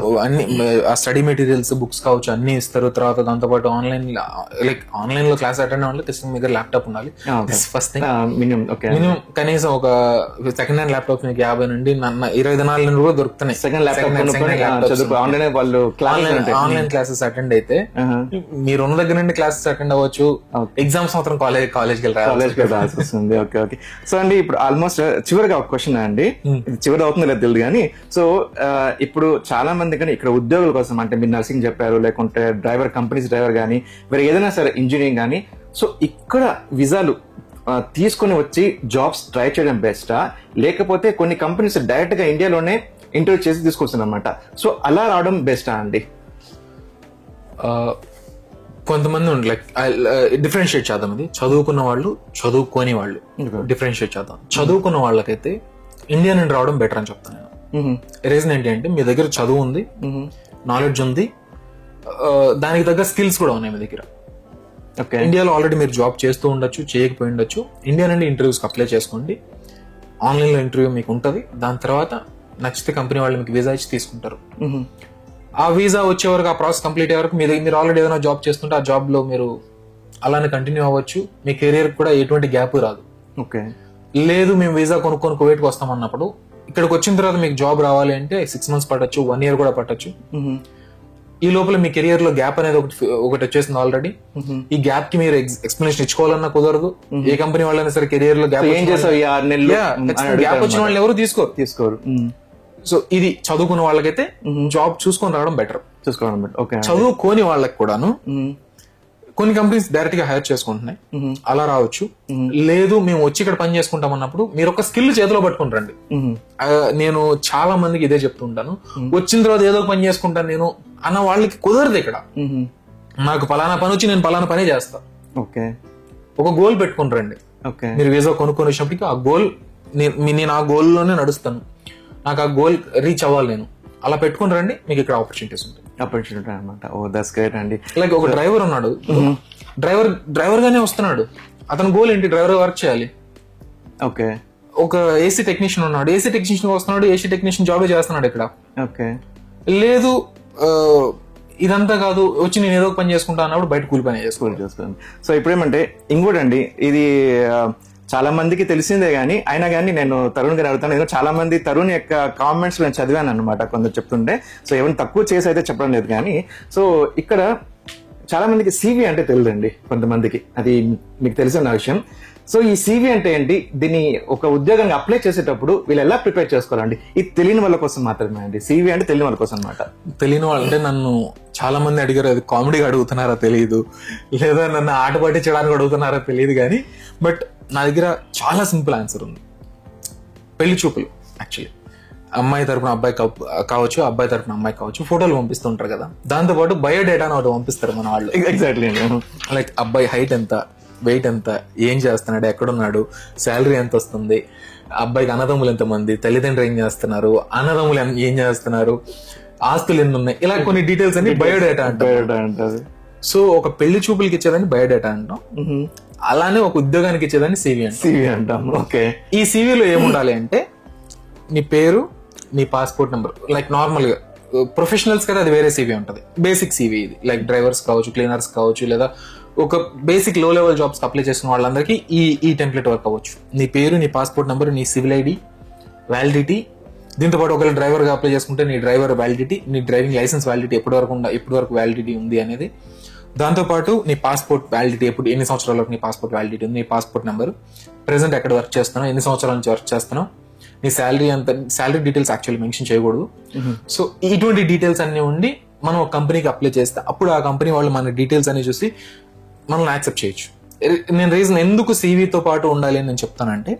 అన్ని స్టడీ మెటీరియల్స్, బుక్స్ కావచ్చు, అన్ని ఇస్తారు. తర్వాత దాంతో పాటు ఆన్లైన్, లైక్ ఆన్లైన్ లో క్లాస్ అటెండ్ అవ్వాలి, మీ దగ్గర ల్యాప్టాప్ ఉండాలి. ఫస్ట్ థింగ్, మినిమం కనీసం ఒక సెకండ్ హ్యాండ్ ల్యాప్టాప్ మీకు 50 నుండి 20 దినాల నుండి కూడా దొరుకుతున్నాయి. Second laptop online classes attend అయితే మీరు ఉన్న దగ్గర నుండి క్లాసెస్ అటెండ్ అవ్వచ్చు. ఎగ్జామ్స్ మాత్రం కాలేజ్కి రావాల్సి వస్తుంది. Okay okay. సో అండి ఇప్పుడు ఆల్మోస్ట్ చివరిగా ఒక క్వశ్చన్ అండి, చివరి అవుతుందో లేదు తెలియదు కానీ, సో ఇప్పుడు చాలా మంది కానీ ఇక్కడ ఉద్యోగుల కోసం, అంటే మీరు నర్సింగ్ చెప్పారు, లేకుంటే డ్రైవర్, కంపెనీస్ డ్రైవర్ కానీ, వేరే ఏదైనా సరే ఇంజనీరింగ్ కానీ, సో ఇక్కడ విజాలు తీసుకుని వచ్చి జాబ్స్ ట్రై చేయడం బెస్టా, లేకపోతే కొన్ని కంపెనీస్ డైరెక్ట్ గా ఇండియాలోనే ఇంటర్వ్యూ చేసి తీసుకొస్తుందన్నమాట, సో అలా రావడం బెస్టా అండి? కొంతమంది లైక్ డిఫరెన్షియేట్ చేద్దాం. ఇది చదువుకున్న వాళ్ళు, చదువుకోని వాళ్ళు, డిఫరెన్షియేట్ చేద్దాం. చదువుకున్న వాళ్ళకైతే ఇండియా నుండి రావడం బెటర్ అని చెప్తాను నేను. రీజన్ ఏంటి అంటే, మీ దగ్గర చదువు ఉంది, నాలెడ్జ్ ఉంది, దానికి తగ్గ స్కిల్స్ కూడా ఉన్నాయి మీ దగ్గర. ఇండియాలో ఆల్రెడీ మీరు జాబ్ చేస్తూ ఉండొచ్చు, చేయకపోయి ఉండొచ్చు. ఇండియా నుండి ఇంటర్వ్యూస్ అప్లై చేసుకోండి, ఆన్లైన్ లో ఇంటర్వ్యూ మీకు ఉంటుంది. దాని తర్వాత నచ్చితే కంపెనీ వాళ్ళు మీకు వీసా ఇచ్చి తీసుకుంటారు. ఆ వీసా వచ్చే వరకు, ఆ ప్రాసెస్ కంప్లీట్ అయ్యే వరకు మీరు ఆల్రెడీ ఏదైనా జాబ్ చేస్తుంటే ఆ జాబ్ లో మీరు అలానే కంటిన్యూ అవ్వచ్చు. మీ కెరియర్ కూడా ఎటువంటి గ్యాప్ రాదు. ఓకే, లేదు మేము వీసా కొనుక్కొని కువైట్కి వస్తామన్నప్పుడు, ఇక్కడికి వచ్చిన తర్వాత మీకు జాబ్ రావాలి అంటే 6 months పట్టొచ్చు, 1 year కూడా పట్టొచ్చు. ఈ లోపల మీ కెరియర్ లో గ్యాప్ అనేది ఒకటి వచ్చేసింది ఆల్రెడీ. ఈ గ్యాప్ కి మీరు ఎక్స్ప్లెనేషన్ ఇచ్చుకోవాలన్నా కుదరదు. ఏ కంపెనీ వాళ్ళైనా సరే కెరియర్ లో గ్యాప్ గ్యాప్ వచ్చిన వాళ్ళు ఎవరు తీసుకోరు. సో ఇది చదువుకున్న వాళ్ళకైతే జాబ్ చూసుకొని రావడం బెటర్. చదువుకోని వాళ్ళకి కూడాను కొన్ని కంపెనీస్ డైరెక్ట్ గా హైర్ చేసుకుంటున్నాయి, అలా రావచ్చు. లేదు మేము వచ్చి ఇక్కడ పని చేసుకుంటాం అన్నప్పుడు మీరు ఒక స్కిల్ చేతిలో పట్టుకుని రండి. నేను చాలా మందికి ఇదే చెప్తూ ఉంటాను, వచ్చిన తర్వాత ఏదో పని చేసుకుంటాను నేను అన్న వాళ్ళకి కుదరదు. ఇక్కడ నాకు పలానా పని వచ్చి నేను పలానా పనే చేస్తా. ఒక గోల్ పెట్టుకుని రండి. మీరు వీసా కొనుక్కొని వచ్చినప్పటికీ ఆ గోల్, నేను ఆ గోల్ లోనే నడుస్తాను, నాకు ఆ గోల్ రీచ్ అవ్వాలి, నేను అలా పెట్టుకుని రండి, మీకు ఇక్కడ ఆపర్చునిటీస్ ఉంటాయి. ఆపర్చునిటీ అనమాట. ఓ దట్స్ గ్రేట్ అండి. లైక్ ఒక డ్రైవర్ ఉన్నాడు, డ్రైవర్ గానే వస్తున్నాడు, అతని గోల్ ఏంటి? డ్రైవర్ వర్క్ చేయాలి. ఓకే. ఒక ఏసీ టెక్నీషియన్ ఉన్నాడు, ఏసీ టెక్నీషియన్ వస్తున్నాడు, ఏసీ టెక్నీషియన్ జాబ్ చేస్తున్నాడు ఇక్కడ. ఓకే. లేదు ఇదంతా కాదు, వచ్చి నేను ఏదో పని చేసుకుంటా అన్నప్పుడు బయట కూలి పని చేసుకోవాలి. సో ఇప్పుడేమంటే ఇంకోటి అండి, ఇది చాలా మందికి తెలిసిందే గానీ అయినా కానీ నేను తరుణ్ గారు అడుగుతాను. ఎందుకంటే చాలా మంది తరుణ్ యొక్క కామెంట్స్ నేను చదివాను అనమాట, కొందరు చెప్తుంటే. సో ఏమైనా తక్కువ చేసి అయితే చెప్పడం లేదు కానీ, సో ఇక్కడ చాలా మందికి CV అంటే తెలియదండి కొంతమందికి, అది మీకు తెలిసిన విషయం. సో ఈ CV అంటే ఏంటి, దీన్ని ఒక ఉద్యోగంగా అప్లై చేసేటప్పుడు వీళ్ళు ఎలా ప్రిపేర్ చేసుకోవాలండి? ఇది తెలియని వాళ్ళ కోసం మాత్రమే అండి. CV అంటే తెలియని వాళ్ళ కోసం అనమాట. తెలియని వాళ్ళు అంటే నన్ను చాలా మంది అడిగారు, అది కామెడీగా అడుగుతున్నారా తెలియదు, లేదా నన్ను ఆట పట్టించడానికి అడుగుతున్నారా తెలియదు కానీ, బట్ నా దగ్గర చాలా సింపుల్ ఆన్సర్ ఉంది. పెళ్లి చూపులు యాక్చువల్లీ అమ్మాయి తరపున అబ్బాయి కావచ్చు, అబ్బాయి తరపున అమ్మాయి కావచ్చు, ఫోటోలు పంపిస్తుంటారు కదా, దాంతో పాటు బయోడేటా అని ఒకటి పంపిస్తారు మన వాళ్ళు. ఎగ్జాక్ట్లీ. లైక్ అబ్బాయి హైట్ ఎంత, వెయిట్ ఎంత, ఏం చేస్తున్నాడు, ఎక్కడున్నాడు, శాలరీ ఎంత వస్తుంది, అబ్బాయికి అన్నదమ్ములు ఎంతమంది, తల్లిదండ్రులు ఏం చేస్తున్నారు, అన్నదమ్ములు ఏం చేస్తున్నారు, ఆస్తులు ఎన్ని ఉన్నాయి, ఇలా కొన్ని డీటెయిల్స్ అన్ని బయోడేటా అంటారు. సో ఒక పెళ్లి చూపులకి ఇచ్చేదాన్ని బయోడేటా అంటాం, అలానే ఒక ఉద్యోగానికి ఇచ్చేదాన్ని సివి అంటాం. ఓకే. ఈ సివిలో ఏముండాలి అంటే నీ పేరు, నీ పాస్పోర్ట్ నెంబర్. లైక్ నార్మల్ గా ప్రొఫెషనల్స్ కదా అది వేరే సివి ఉంటుంది, బేసిక్ సివి ఇది. లైక్ డ్రైవర్స్ కావచ్చు, క్లీనర్స్ కావచ్చు, లేదా ఒక బేసిక్ లో లెవెల్ జాబ్స్ అప్లై చేసిన వాళ్ళందరికీ ఈ టెంప్లెట్ వర్క్ అవ్వచ్చు. నీ పేరు, నీ పాస్పోర్ట్ నెంబర్, నీ సివిల్ ఐడి, వ్యాలిడిటీ, దీంతో పాటు ఒకవేళ డ్రైవర్ గా అప్లై చేసుకుంటే నీ డ్రైవర్ వ్యాలిడిటీ, నీ డ్రైవింగ్ లైసెన్స్ వ్యాలిడిటీ ఎప్పటి వరకు వ్యాలిడిటీ ఉంది అనేది, దాంతో పాటు నీ పాస్పోర్ట్ వ్యాలిడిటీ ఎన్ని సంవత్సరాల వరకు నీ పాస్పోర్ట్ వ్యాలిడిటీ ఉంది, నీ పాస్పోర్ట్ నెంబర్, ప్రెసెంట్ ఎక్కడ వర్క్ చేస్తున్నావు, ఎన్ని సంవత్సరాల నుంచి వర్క్ చేస్తున్నావు, నీ శాలరీ అంత, శాలరీ డీటెయిల్స్ యాక్చువల్లీ మెన్షన్ చేయకూడదు. సో ఇటువంటి డీటెయిల్స్ అన్ని ఉండి మనం ఒక కంపెనీకి అప్లై చేస్తే అప్పుడు ఆ కంపెనీ వాళ్ళు మన డీటెయిల్స్ అన్ని చూసి మనల్ని యాక్సెప్ట్ చేయొచ్చు. నేను రీజన్ ఎందుకు సివితో పాటు ఉండాలి అని నేను చెప్తానంటే,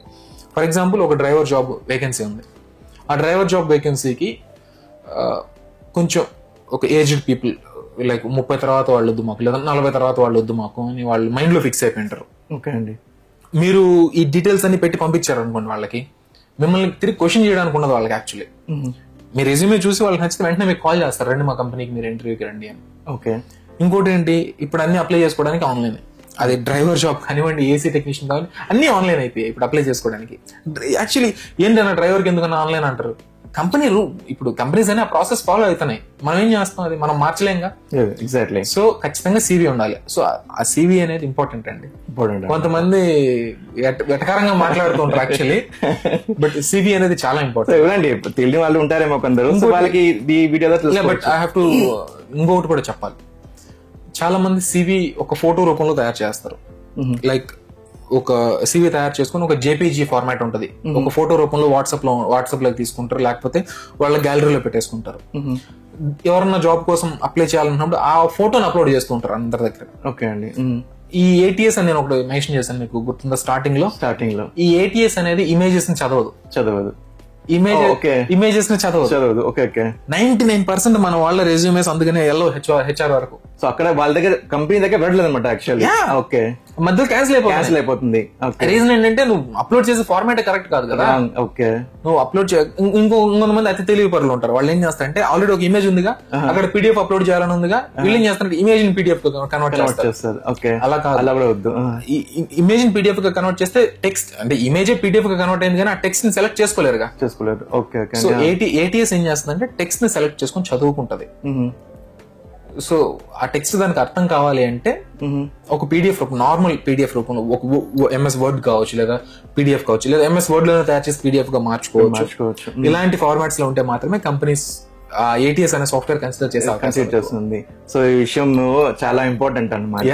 ఫర్ ఎగ్జాంపుల్ ఒక డ్రైవర్ జాబ్ వేకెన్సీ ఉంది. ఆ డ్రైవర్ జాబ్ వేకెన్సీకి కొంచెం ఒక ఏజ్డ్ పీపుల్, లైక్ 30 తర్వాత వాళ్ళు వద్దు మాకు, లేదా 40 తర్వాత వాళ్ళు వద్దు మాకు అని వాళ్ళు మైండ్ లో ఫిక్స్ అయిపోయింటారు. ఓకే అండి. మీరు ఈ డీటెయిల్స్ అన్ని పెట్టి పంపించారు అనుకోండి, వాళ్ళకి మిమ్మల్ని తిరిగి క్వశ్చన్ చేయడానికి ఉండదు వాళ్ళకి. యాక్చువల్లీ మీ రెజ్యూమే చూసి వాళ్ళకి నచ్చితే వెంటనే మీకు కాల్ చేస్తారు, రండి మా కంపెనీకి మీరు ఇంటర్వ్యూకి రండి అని. ఓకే. ఇంకోటి ఏంటి, ఇప్పుడు అన్ని అప్లై చేసుకోవడానికి ఆన్లైన్. అది డ్రైవర్ జాబ్ కానివ్వండి, ఏసీ టెక్నీషియన్ కావాలి, అన్ని ఆన్లైన్ అయిపోయాయి ఇప్పుడు అప్లై చేసుకోవడానికి. యాక్చువల్లీ ఏంటన్నా డ్రైవర్కి ఎందుకన్నా ఆన్లైన్ అంటారు, కంపెనీలు ఇప్పుడు కంపెనీస్ అనే ఆ ప్రాసెస్ ఫాలో అవుతున్నాయి, మనం ఏం చేస్తాం, అది మనం మార్చలేంగా. ఎగ్జాక్ట్లీ. సో ఖచ్చితంగా సివి ఉండాలి. సో ఆ సివి అనేది ఇంపార్టెంట్ అండి. కొంతమంది వెటకారంగా మాట్లాడుతుంటారు యాక్చువల్లీ, బట్ సివి అనేది చాలా ఇంపార్టెంట్. తెలియని వాళ్ళు ఉంటారేమో కొందరు, వాళ్ళకి ఈ వీడియోలో. బట్ ఐ హావ్ టు ఇంకొకటి కూడా చెప్పాలి, చాలా మంది సివి ఒక ఫోటో రూపంలో తయారు చేస్తారు. లైక్ ఒక సివి తయారు చేసుకుని ఒక జేపీజీ ఫార్మాట్ ఉంటది, ఒక ఫోటో రూపంలో వాట్సాప్ లో తీసుకుంటారు, లేకపోతే వాళ్ళ గ్యాలరీలో పెట్టేసుకుంటారు. ఎవరన్నా జాబ్ కోసం అప్లై చేయాలన్నప్పుడు ఆ ఫోటోని అప్లోడ్ చేస్తుంటారు అందరి దగ్గర. ఓకే అండి. ఈ ఏటీఎస్ అని నేను ఒకటి మెన్షన్ చేశాను, మీకు గుర్తుందా? స్టార్టింగ్ లో ఈ ఏటీఎస్ అనేది ఇమేజెస్ ని చదవదు. ఇమేజెస్ ని చదవదు. 99% మన వాళ్ళ రెజ్యూమేస్ అందుకనే ఎల్లో హెచ్ఆర్ వరకు. సో అక్కడ వాళ్ళ దగ్గర కంపెనీ దగ్గర వెళ్ళలేదు అనమాట యాక్చువల్లీ. ఓకే. మధ్యలో క్యాన్సిల్ అయిపోతుంది. రీజన్ ఏంటంటే నువ్వు అప్లోడ్ చేసే ఫార్మాట్ కరెక్ట్ కాదు కదా. ఓకే. నువ్వు అప్లోడ్ ఇంకొంతమంది అతి తెలివి పరులు ఉంటారు, వాళ్ళు ఏం చేస్తారంటే ఆల్రెడీ ఒక ఇమేజ్ ఉందిగా, అక్కడ పీడిఎఫ్ అప్లోడ్ చేయాలని ఉందిగా, వీళ్ళు ఏం చేస్తారంటే ఇమేజ్ ని పీడిఎఫ్ కన్వర్ట్ చేస్తారు. అలా కాదు, అలా కూడా వద్దు. ఇమేజ్ ని పీడిఎఫ్ గా కన్వర్ట్ చేస్తే టెక్స్ట్ అంటే ఇమేజ్ పీడిఎఫ్ గా కన్వర్ట్ అయింది కానీ ఆ టెక్స్ట్ ని సెలెక్ట్ చేసుకోలేరు. ఓకే. సో ఏటీఎస్ ఏం చేస్తుందంటే టెక్స్ట్ ని సెలెక్ట్ చేసుకుని చదువుకుంటది. సో ఆ టెక్స్ట్ దానికి అర్థం కావాలి అంటే ఒక పీడిఎఫ్ రూపం, నార్మల్ పీడిఎఫ్ రూపంలో ఒక ఎంఎస్ వర్డ్ కావచ్చు, లేదా పీడిఎఫ్ కావచ్చు, లేదా ఎంఎస్ వర్డ్ లో తయారు చేసి పీడిఎఫ్ గా మార్చుకోవచ్చు. ఇలాంటి ఫార్మాట్స్ లో ఉంటే మాత్రమే కంపెనీస్ ఏటీఎస్ అనే సాఫ్ట్వేర్ కన్సిడర్ చేస్తుంది. సో ఈ విషయం చాలా ఇంపార్టెంట్ అన్నమాట.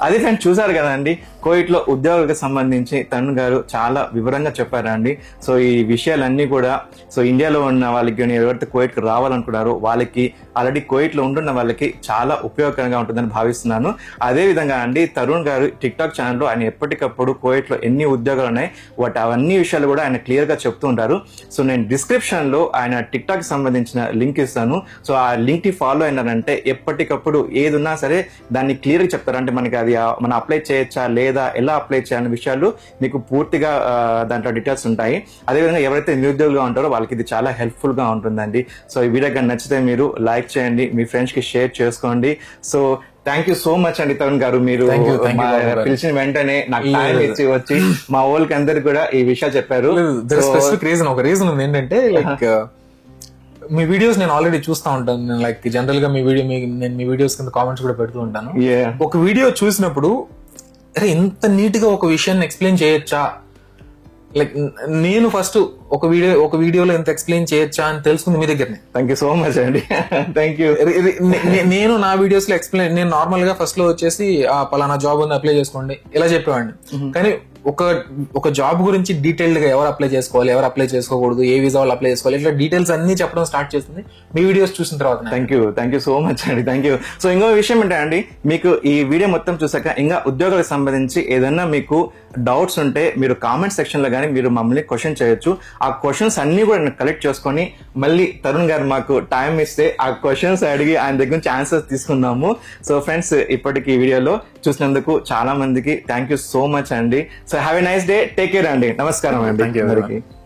అదే ఫ్రెండ్స్, చూసారు కదండి, కోవిడ్ లో ఉద్యోగాలకు సంబంధించి తరుణ్ గారు చాలా వివరంగా చెప్పారండి. సో ఈ విషయాలన్నీ కూడా సో ఇండియాలో ఉన్న వాళ్ళకి ఎవరైతే కోవిడ్ కి రావాలనుకున్నారో వాళ్ళకి, ఆల్రెడీ కోవిడ్ లో ఉంటున్న వాళ్ళకి చాలా ఉపయోగకరంగా ఉంటుందని భావిస్తున్నాను. అదే విధంగా అండి, తరుణ్ గారు టిక్టాక్ ఛానల్లో ఆయన ఎప్పటికప్పుడు కోవిడ్ లో ఎన్ని ఉద్యోగాలు ఉన్నాయి వాటి అవన్నీ విషయాలు కూడా ఆయన క్లియర్ గా చెప్తూ ఉంటారు. సో నేను డిస్క్రిప్షన్ లో ఆయన టిక్టాక్ సంబంధించిన లింక్ ఇస్తాను. సో ఆ లింక్ ని ఫాలో అయినారంటే ఎప్పటికప్పుడు ఏది ఉన్నా సరే దాన్ని క్లియర్ గా చెప్తారు. అంటే మనకి అది మనం అప్లై చేయొచ్చా లేదా, ఎలా అప్లై చేయాలనే విషయాలు మీకు పూర్తిగా దాంట్లో డీటెయిల్స్ ఉంటాయి. అదేవిధంగా ఎవరైతే నిరుద్యోగులుగా ఉంటారో వాళ్ళకి ఇది చాలా హెల్ప్ఫుల్ గా ఉంటుందండి. సో ఈ వీడియో కానీ నచ్చితే మీరు లైక్ చేయండి, మీ ఫ్రెండ్స్ కి షేర్ చేసుకోండి. So thank you so much అండి తరుణ్ గారు, మీరు పిలిచిన వెంటనే నాకు టైం ఇచ్చి వచ్చి మా వాళ్ళకి అందరికి కూడా ఈ విషయాలు చెప్పారు. ఒక రీజన్ ఉంది ఏంటంటే, లైక్ మీ వీడియోస్ నేను ఆల్రెడీ చూస్తూ ఉంటాను. లైక్ జనరల్ గా నేను మీ వీడియోస్ కింద కామెంట్స్ కూడా పెడుతూ ఉంటాను. ఒక వీడియో చూసినప్పుడు అరే ఇంత నీట్ గా ఒక విషయాన్ని ఎక్స్ప్లెయిన్ చేయొచ్చా, లైక్ నేను ఫస్ట్ ఒక వీడియోలో ఎంత ఎక్స్ప్లెయిన్ చేయొచ్చా అని తెలుసుకుంది మీ దగ్గరనే. థ్యాంక్ యూ సో మచ్ అండి. Thank you. నేను నా వీడియోస్ లో నేను నార్మల్ గా ఫస్ట్ లో వచ్చేసి పలానా జాబ్ ఉంది అప్లై చేసుకోండి ఇలా చెప్పేవాడిని. కానీ ఒక జాబ్ గురించి డీటెయిల్డ్ గా ఎవరు అప్లై చేసుకోవాలి, ఎవరు అప్లై చేసుకోకూడదు, ఏ వీసా వాళ్ళు అప్లై చేసుకోవాలి, ఇట్లా డీటెయిల్స్ అన్ని చెప్పడం స్టార్ట్ చేస్తుంది మీ వీడియోస్ చూసిన తర్వాత. థ్యాంక్ యూ సో మచ్ అండి. Thank you. సో ఇంకో విషయం ఏంటంటే, మీకు ఈ వీడియో మొత్తం చూసాక ఇంకా ఉద్యోగాలకు సంబంధించి ఏదైనా మీకు డౌట్స్ ఉంటే మీరు కామెంట్ సెక్షన్ లో కానీ మీరు మమ్మల్ని క్వశ్చన్ చేయొచ్చు. ఆ క్వశ్చన్స్ అన్ని కూడా నేను కలెక్ట్ చేసుకొని మళ్ళీ తరుణ్ గారు మాకు టైం ఇస్తే ఆ క్వశ్చన్స్ అడిగి ఆయన దగ్గర నుంచి ఆన్సర్స్ తీసుకుందాము. సో ఫ్రెండ్స్, ఇప్పటికి ఈ వీడియోలో చూసినందుకు చాలా మందికి థ్యాంక్ యూ సో మచ్ అండి. So have a nice day, take care అండి. నమస్కారం అండి. Thank you, everyone.